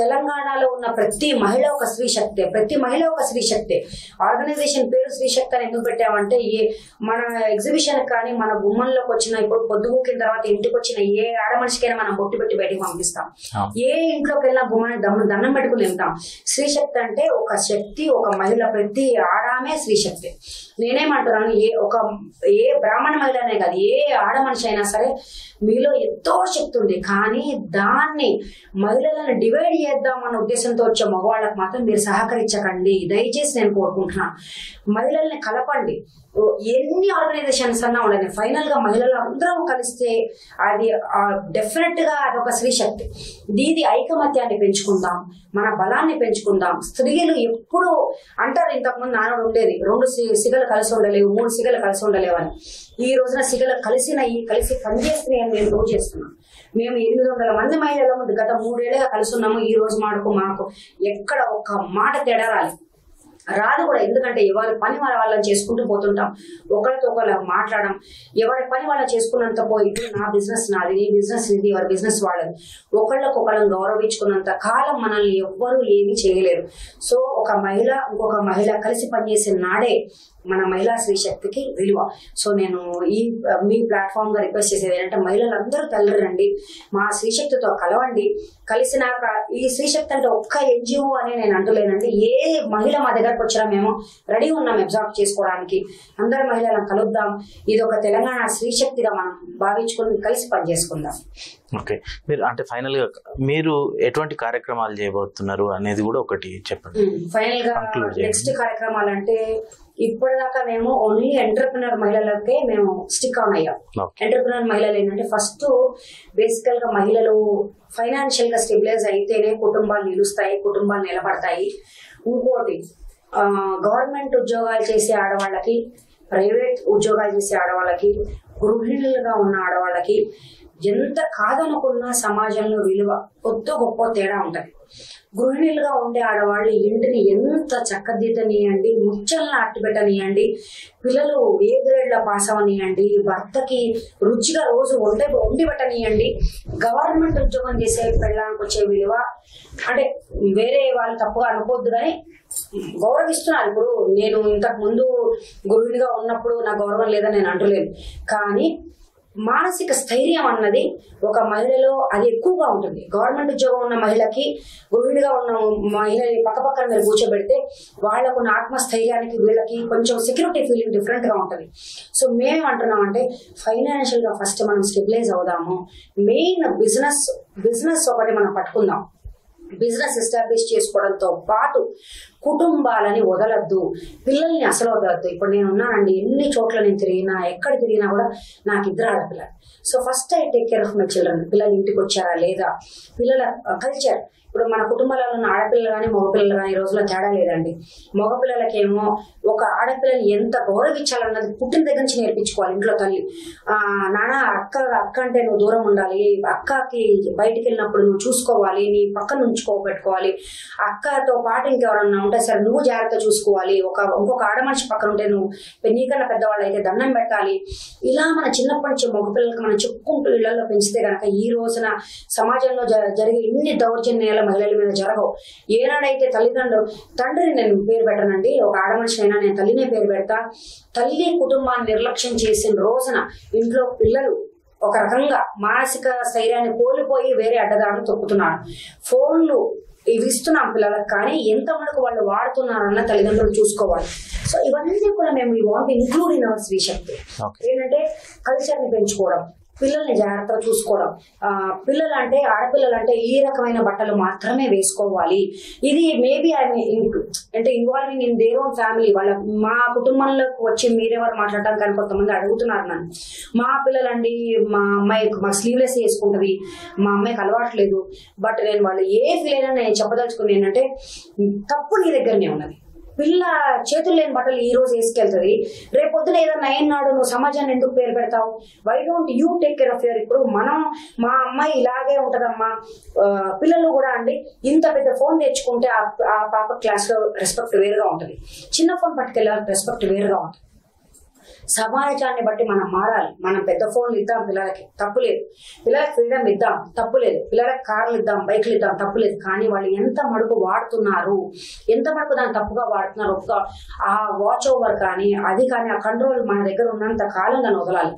S2: తెలంగాణలో ఉన్న ప్రతి మహిళ ఒక స్త్రీ శక్తే, ప్రతి మహిళ ఒక స్త్రీ శక్తే. ఆర్గనైజేషన్ పేరు స్త్రీ శక్తి అని ఎందుకు పెట్టామంటే మన ఎగ్జిబిషన్ కానీ మన గుమ్మంలోకి వచ్చిన ఇప్పుడు పొద్దుగుకిన తర్వాత ఇంటికి వచ్చిన ఏ ఆడ మనిషికైనా మనం బొట్టు పెట్టి బయటికి పంపిస్తాం, ఏ ఇంట్లోకి వెళ్ళినా గుమ్మాన్ని దండం పెట్టుకుని వెళ్తాం. స్త్రీ శక్తి అంటే ఒక శక్తి, ఒక మహిళ, ప్రతి ఆడామే స్త్రీ శక్తి. నేనేమంటున్నాను, ఏ బ్రాహ్మణ మహిళనే కాదు, ఏ ఆడ మనిషి అయినా సరే మీలో ఎంతో శక్తి ఉంది. కానీ దాన్ని మహిళలను డివైడ్ చేద్దామన్న ఉద్దేశంతో వచ్చే మగవాళ్ళకి మాత్రం మీరు సహకరించకండి, దయచేసి నేను కోరుకుంటున్నాను. మహిళల్ని కలపండి. ఎన్ని ఆర్గనైజేషన్స్ అన్నా ఉండండి, ఫైనల్ గా మహిళలు అందరం కలిస్తే అది డెఫినెట్ గా అదొక స్త్రీ శక్తి. దీది ఐకమత్యాన్ని పెంచుకుందాం, మన బలాన్ని పెంచుకుందాం. స్త్రీలు ఎప్పుడు అంటారు, ఇంతకుముందు నానుడు ఉండేది 2 సిగలు కలిసి ఉండలేవు, 3 సిగలు కలిసి ఉండలేవు అని. ఈ రోజున సిగలు కలిసి పనిచేస్తున్నాయి అని నేను రోజు చేస్తున్నాను. మేము 800 మంది మహిళల ముందు గత 3 ఏళ్ళుగా కలిసి ఉన్నాము. ఈ రోజు మాకు ఎక్కడ ఒక్క మాట తేడా రాదు కూడా. ఎందుకంటే ఎవరి పని వాళ్ళని చేసుకుంటూ పోతుంటాం, ఒకరితో ఒకరు మాట్లాడడం, ఎవరి పని వాళ్ళని చేసుకున్నంత పోయి నా బిజినెస్ నాది, నీ బిజినెస్ ఇది, ఎవరి బిజినెస్ వాళ్ళది. ఒకళ్ళకొకళ్ళని గౌరవించుకున్నంత కాలం మనల్ని ఎవ్వరూ ఏమీ చేయలేరు. సో ఒక మహిళ ఇంకొక మహిళ కలిసి పనిచేసే నాడే మన మహిళా స్త్రీ శక్తికి విలువ. సో నేను మీ ప్లాట్ఫామ్ గా రిక్వెస్ట్ చేసేది ఏంటంటే మహిళలందరూ తల్లిరండి, మా స్త్రీ శక్తితో కలవండి. కలిసినాక ఈ స్త్రీ శక్తి అంటే ఒక్క ఎన్జిఓ అని నేను అంటలేనండి. ఏ మహిళ మా దగ్గరకు వచ్చినా మేము రెడీ ఉన్నాం అబ్జార్బ్ చేసుకోవడానికి. అందరు మహిళలను కలుద్దాం. ఇది ఒక తెలంగాణ స్త్రీ శక్తిగా మనం భావించుకుని కలిసి పనిచేసుకుందాం.
S1: ఓకే, మీరు అంటే ఫైనల్ గా మీరు ఎటువంటి కార్యక్రమాలు చేయబోతున్నారు అనేది కూడా ఒకటి చెప్పండి.
S2: ఫైనల్ గా నెక్స్ట్ కార్యక్రమాలు అంటే ఇప్పటిదాకా మేము ఓన్లీ ఎంటర్ప్రినర్ మహిళలకే మేము స్టిక్ ఆన్ అయ్యాం. ఎంటర్ప్రినర్ మహిళలు ఏంటంటే ఫస్ట్ బేసికల్ గా మహిళలు ఫైనాన్షియల్ గా స్టెబిలైజ్ అయితేనే కుటుంబాలు నిలుస్తాయి, కుటుంబాలు నిలబడతాయి. ఇంకోటి గవర్నమెంట్ ఉద్యోగాలు చేసే ఆడవాళ్ళకి, ప్రైవేట్ ఉద్యోగాలు చేసే ఆడవాళ్ళకి, గృహిణులుగా ఉన్న ఆడవాళ్ళకి ఎంత కాదనుకున్నా సమాజంలో విలువ కొద్ది గొప్ప తేడా ఉంటుంది. గృహిణులుగా ఉండే ఆడవాళ్ళు ఇంటిని ఎంత చక్కదిద్దనియండి, ముచ్చల్ని అట్టిపెట్టనియండి, పిల్లలు ఏ గ్రేడ్లో పాస్ అవనియండి, భర్తకి రుచిగా రోజు వండి పెట్టనియండి, గవర్నమెంట్ ఉద్యోగం చేసే పెళ్ళానికి వచ్చే విలువ అంటే వేరే వాళ్ళు తప్పుగా అనుకోవద్దు కానీ గౌరవిస్తున్నారు. ఇప్పుడు నేను ఇంతకు ముందు గృహిణిగా ఉన్నప్పుడు నా గౌరవం లేదని నేను అంటలేదు, కానీ మానసిక స్థైర్యం అన్నది ఒక మహిళలో అది ఎక్కువగా ఉంటుంది. గవర్నమెంట్ ఉద్యోగం ఉన్న మహిళకి గృహిణిగా ఉన్న మహిళని పక్కపక్కన మీరు కూర్చోబెడితే వాళ్ళకున్న ఆత్మస్థైర్యానికి వీళ్ళకి కొంచెం సెక్యూరిటీ ఫీలింగ్ డిఫరెంట్ గా ఉంటుంది. సో మేమేమంటున్నాం అంటే ఫైనాన్షియల్ గా ఫస్ట్ మనం స్టెబిలైజ్ అవుదాము. మెయిన్ బిజినెస్ ఒకటి మనం పట్టుకుందాం. బిజినెస్ ఎస్టాబ్లిష్ చేసుకోవడంతో పాటు కుటుంబాలని వదలద్దు, పిల్లల్ని అసలు వదలద్దు. ఇప్పుడు నేను ఉన్నానండి, ఎన్ని చోట్ల నేను తిరిగినా ఎక్కడ తిరిగినా కూడా నాకు 2 ఆడపిల్లలు. So first I take care of my children. పిల్లలు ఇంటికి వచ్చారా లేదా, పిల్లల కల్చర్. ఇప్పుడు మన కుటుంబాలలో ఉన్న ఆడపిల్లలు కానీ మగపిల్లలు కానీ ఈ రోజుల్లో తేడా లేదండి. మగపిల్లలకేమో ఒక ఆడపిల్లని ఎంత గౌరవించాలన్నది పుట్టిన దగ్గర నుంచి నేర్పించుకోవాలి ఇంట్లో తల్లి. నాన్న అక్క అంటే నువ్వు దూరం ఉండాలి, అక్కకి బయటికి వెళ్ళినప్పుడు నువ్వు చూసుకోవాలి, నీ పక్కన పెట్టుకోవాలి, అక్కతో పాటు ఇంకెవరన్నా ఉంటే సరే నువ్వు జాగ్రత్త చూసుకోవాలి, ఇంకొక ఆడ మనిషి పక్కన ఉంటే నువ్వు నీకన్నా పెద్దవాళ్ళు అయితే దండం పెట్టాలి. ఇలా మన చిన్నప్పటి నుంచి మగపిల్లలకి మనం చెప్పుకుంటూ ఇళ్లలో పెంచితే కనుక ఈ రోజున సమాజంలో జరిగే ఇన్ని దౌర్జన్యాల మహిళల మీద జరగవు. ఏనాడైతే తండ్రిని నేను పేరు పెట్టనండి, ఒక ఆడ మనిషి అయినా నేను తల్లినే పేరు పెడతా. తల్లి కుటుంబాన్ని నిర్లక్ష్యం చేసిన రోజున ఇంట్లో పిల్లలు ఒక రకంగా మానసిక స్థైర్యాన్ని కోల్పోయి వేరే అడ్డదారులు తొక్కుతున్నారు. ఫోన్లు ఇవి ఇస్తున్నాం పిల్లలకు, కానీ ఎంత మనకు వాళ్ళు వాడుతున్నారన్న తల్లిదండ్రులు చూసుకోవాలి. సో ఇవన్నీ కూడా మేము ఈ want include in our Stree Shakti. ఏంటంటే కల్చర్ని పెంచుకోవడం, పిల్లల్ని జాగ్రత్తగా చూసుకోవడం. పిల్లలు అంటే ఆడపిల్లలు అంటే ఈ రకమైన బట్టలు మాత్రమే వేసుకోవాలి. ఇది మేబీ అంటే involving in their own family. వాళ్ళ మా కుటుంబంలోకి వచ్చి మీరెవరు మాట్లాడటానికి కానీ కొంతమంది అడుగుతున్నారు నన్ను. మా పిల్లలండి మా అమ్మాయి మా స్లీవ్లెస్ వేసుకుంటుంది, మా అమ్మాయికి అలవాట్లేదు. బట్ నేను వాళ్ళు ఏ ఫీల్ అయినా నేను చెప్పదలుచుకుని ఏంటంటే తప్పు నీ దగ్గరనే ఉన్నది. పిల్ల చేతులు లేని బట్టలు ఈ రోజు వేసుకెళ్తుంది, రేపొద్దున ఏదైనా అయినాడు నువ్వు సమాజాన్ని ఎందుకు పేరు పెడతావు? Why don't you take care of your. ఇప్పుడు మా అమ్మాయి ఇలాగే ఉంటదమ్మా. పిల్లలు కూడా అండి ఇంత పెద్ద ఫోన్ తెచ్చుకుంటే ఆ పాప క్లాస్ లో రెస్పెక్ట్ వేరుగా ఉంటుంది, చిన్న ఫోన్ పట్టుకెళ్ళాలి రెస్పెక్ట్ వేరుగా ఉంటుంది. సమాజాన్ని బట్టి మనం మారాలి. మనం పెద్ద ఫోన్లు ఇద్దాం పిల్లలకి, తప్పులేదు. పిల్లలకి ఫ్రీడమ్ ఇద్దాం, తప్పులేదు. పిల్లలకి కార్లు ఇద్దాం, బైక్లు ఇద్దాం, తప్పులేదు. కానీ వాళ్ళు ఎంత మడుపు వాడుతున్నారు, ఎంత మడుపు దాన్ని తప్పుగా వాడుతున్నారు, ఆ వాచ్ ఓవర్ కానీ అది కానీ ఆ కంట్రోల్ మన దగ్గర ఉన్నంత కాలం దాన్ని వదలాలి.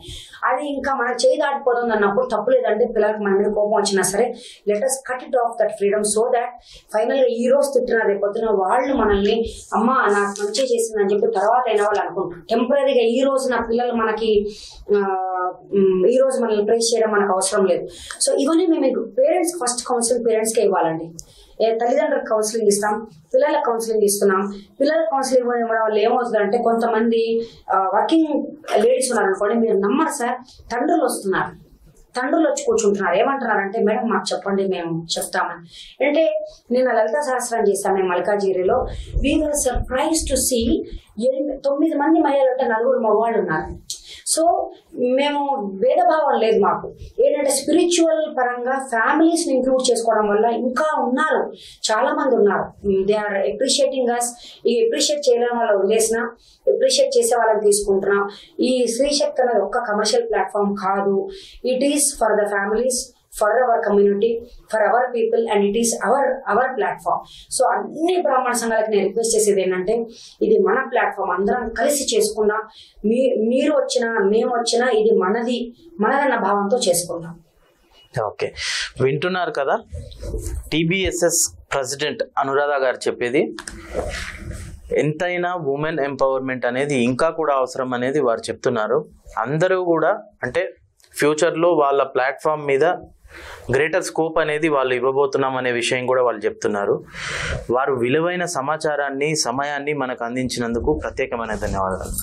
S2: అది ఇంకా మన చేయి దాటిపోతుంది అన్నప్పుడు తప్పులేదంటే పిల్లలకి మన మీద కోపం వచ్చినా సరే let us cut it of that freedom so that ఫైనల్గా ఈ రోజు తిట్టిన రేపొద్దున వాళ్ళు మనల్ని అమ్మ నాకు మంచి చేసిందని చెప్పి తర్వాత అయిన వాళ్ళు అనుకుంటారు. టెంపరీగా ఈ రోజు నా పిల్లలు మనకి ఈ రోజు మనల్ని ప్రేస్ చేయడం మనకు అవసరం లేదు. సో ఇవన్నీ మేము పేరెంట్స్ ఫస్ట్ కౌన్సిలింగ్ పేరెంట్స్కే ఇవ్వాలండి. తల్లిదండ్రులకు కౌన్సిలింగ్ ఇస్తాం, పిల్లలకు కౌన్సిలింగ్ ఇస్తున్నాం. పిల్లలకు కౌన్సిలింగ్ ఇవ్వడం వల్ల ఏమవుతుందంటే కొంతమంది వర్కింగ్ లేడీస్ ఉన్నారనుకోండి, మీరు నమ్మరు సార్, తండ్రులు వస్తున్నారు, తండ్రులు వచ్చి కూర్చుంటున్నారు. ఏమంటున్నారంటే మేడం మాకు చెప్పండి మేము చెప్తామని. అంటే నేను లలిత సహస్రం చేశాను మేము మల్కాజిగిరిలో. We were surprise to see 9 మంది మహిళలు అంటే 4 మగవాళ్ళు ఉన్నారు. సో మేము భేదభావం లేదు మాకు. ఏంటంటే స్పిరిచువల్ పరంగా ఫ్యామిలీస్ని ఇంక్లూడ్ చేసుకోవడం వల్ల ఇంకా ఉన్నారు, చాలా మంది ఉన్నారు. దే ఆర్ అప్రిషియేటింగ్ అస్. ఈ అప్రిషియేట్ చేయడం వల్ల వదిలేసిన అప్రిషియేట్ చేసే వాళ్ళని తీసుకుంటున్నాం. ఈ స్త్రీశక్తి అనేది ఒక్క కమర్షియల్ ప్లాట్ఫామ్ కాదు. It is for the families, for our community, for our people, and it is our platform. So అన్ని బ్రాహ్మణ సంఘాలకు నేను రిక్వెస్ట్ చేసేది ఏంటంటే ఇది మన ప్లాట్ఫామ్, అందరం కలిసి చేసుకుందాం. మీరు వచ్చినా మేము వచ్చినా ఇది మనదన్న భావంతో చేసుకుందాం.
S1: ఓకే, వింటున్నారు కదా TBSS ప్రెసిడెంట్ అనురాధ గారు చెప్పేది. ఎంతైనా ఉమెన్ ఎంపవర్మెంట్ అనేది ఇంకా కూడా అవసరం అనేది వారు చెప్తున్నారు. అందరూ కూడా అంటే ఫ్యూచర్లో వాళ్ళ ప్లాట్ఫామ్ మీద గ్రేటర్ స్కోప్ అనేది వాళ్ళు ఇవ్వబోతున్నాం అనే విషయం కూడా వాళ్ళు చెప్తున్నారు. వారు విలువైన సమాచారాన్ని సమయాన్ని మనకు అందించినందుకు ప్రత్యేకమైన ధన్యవాదాలు.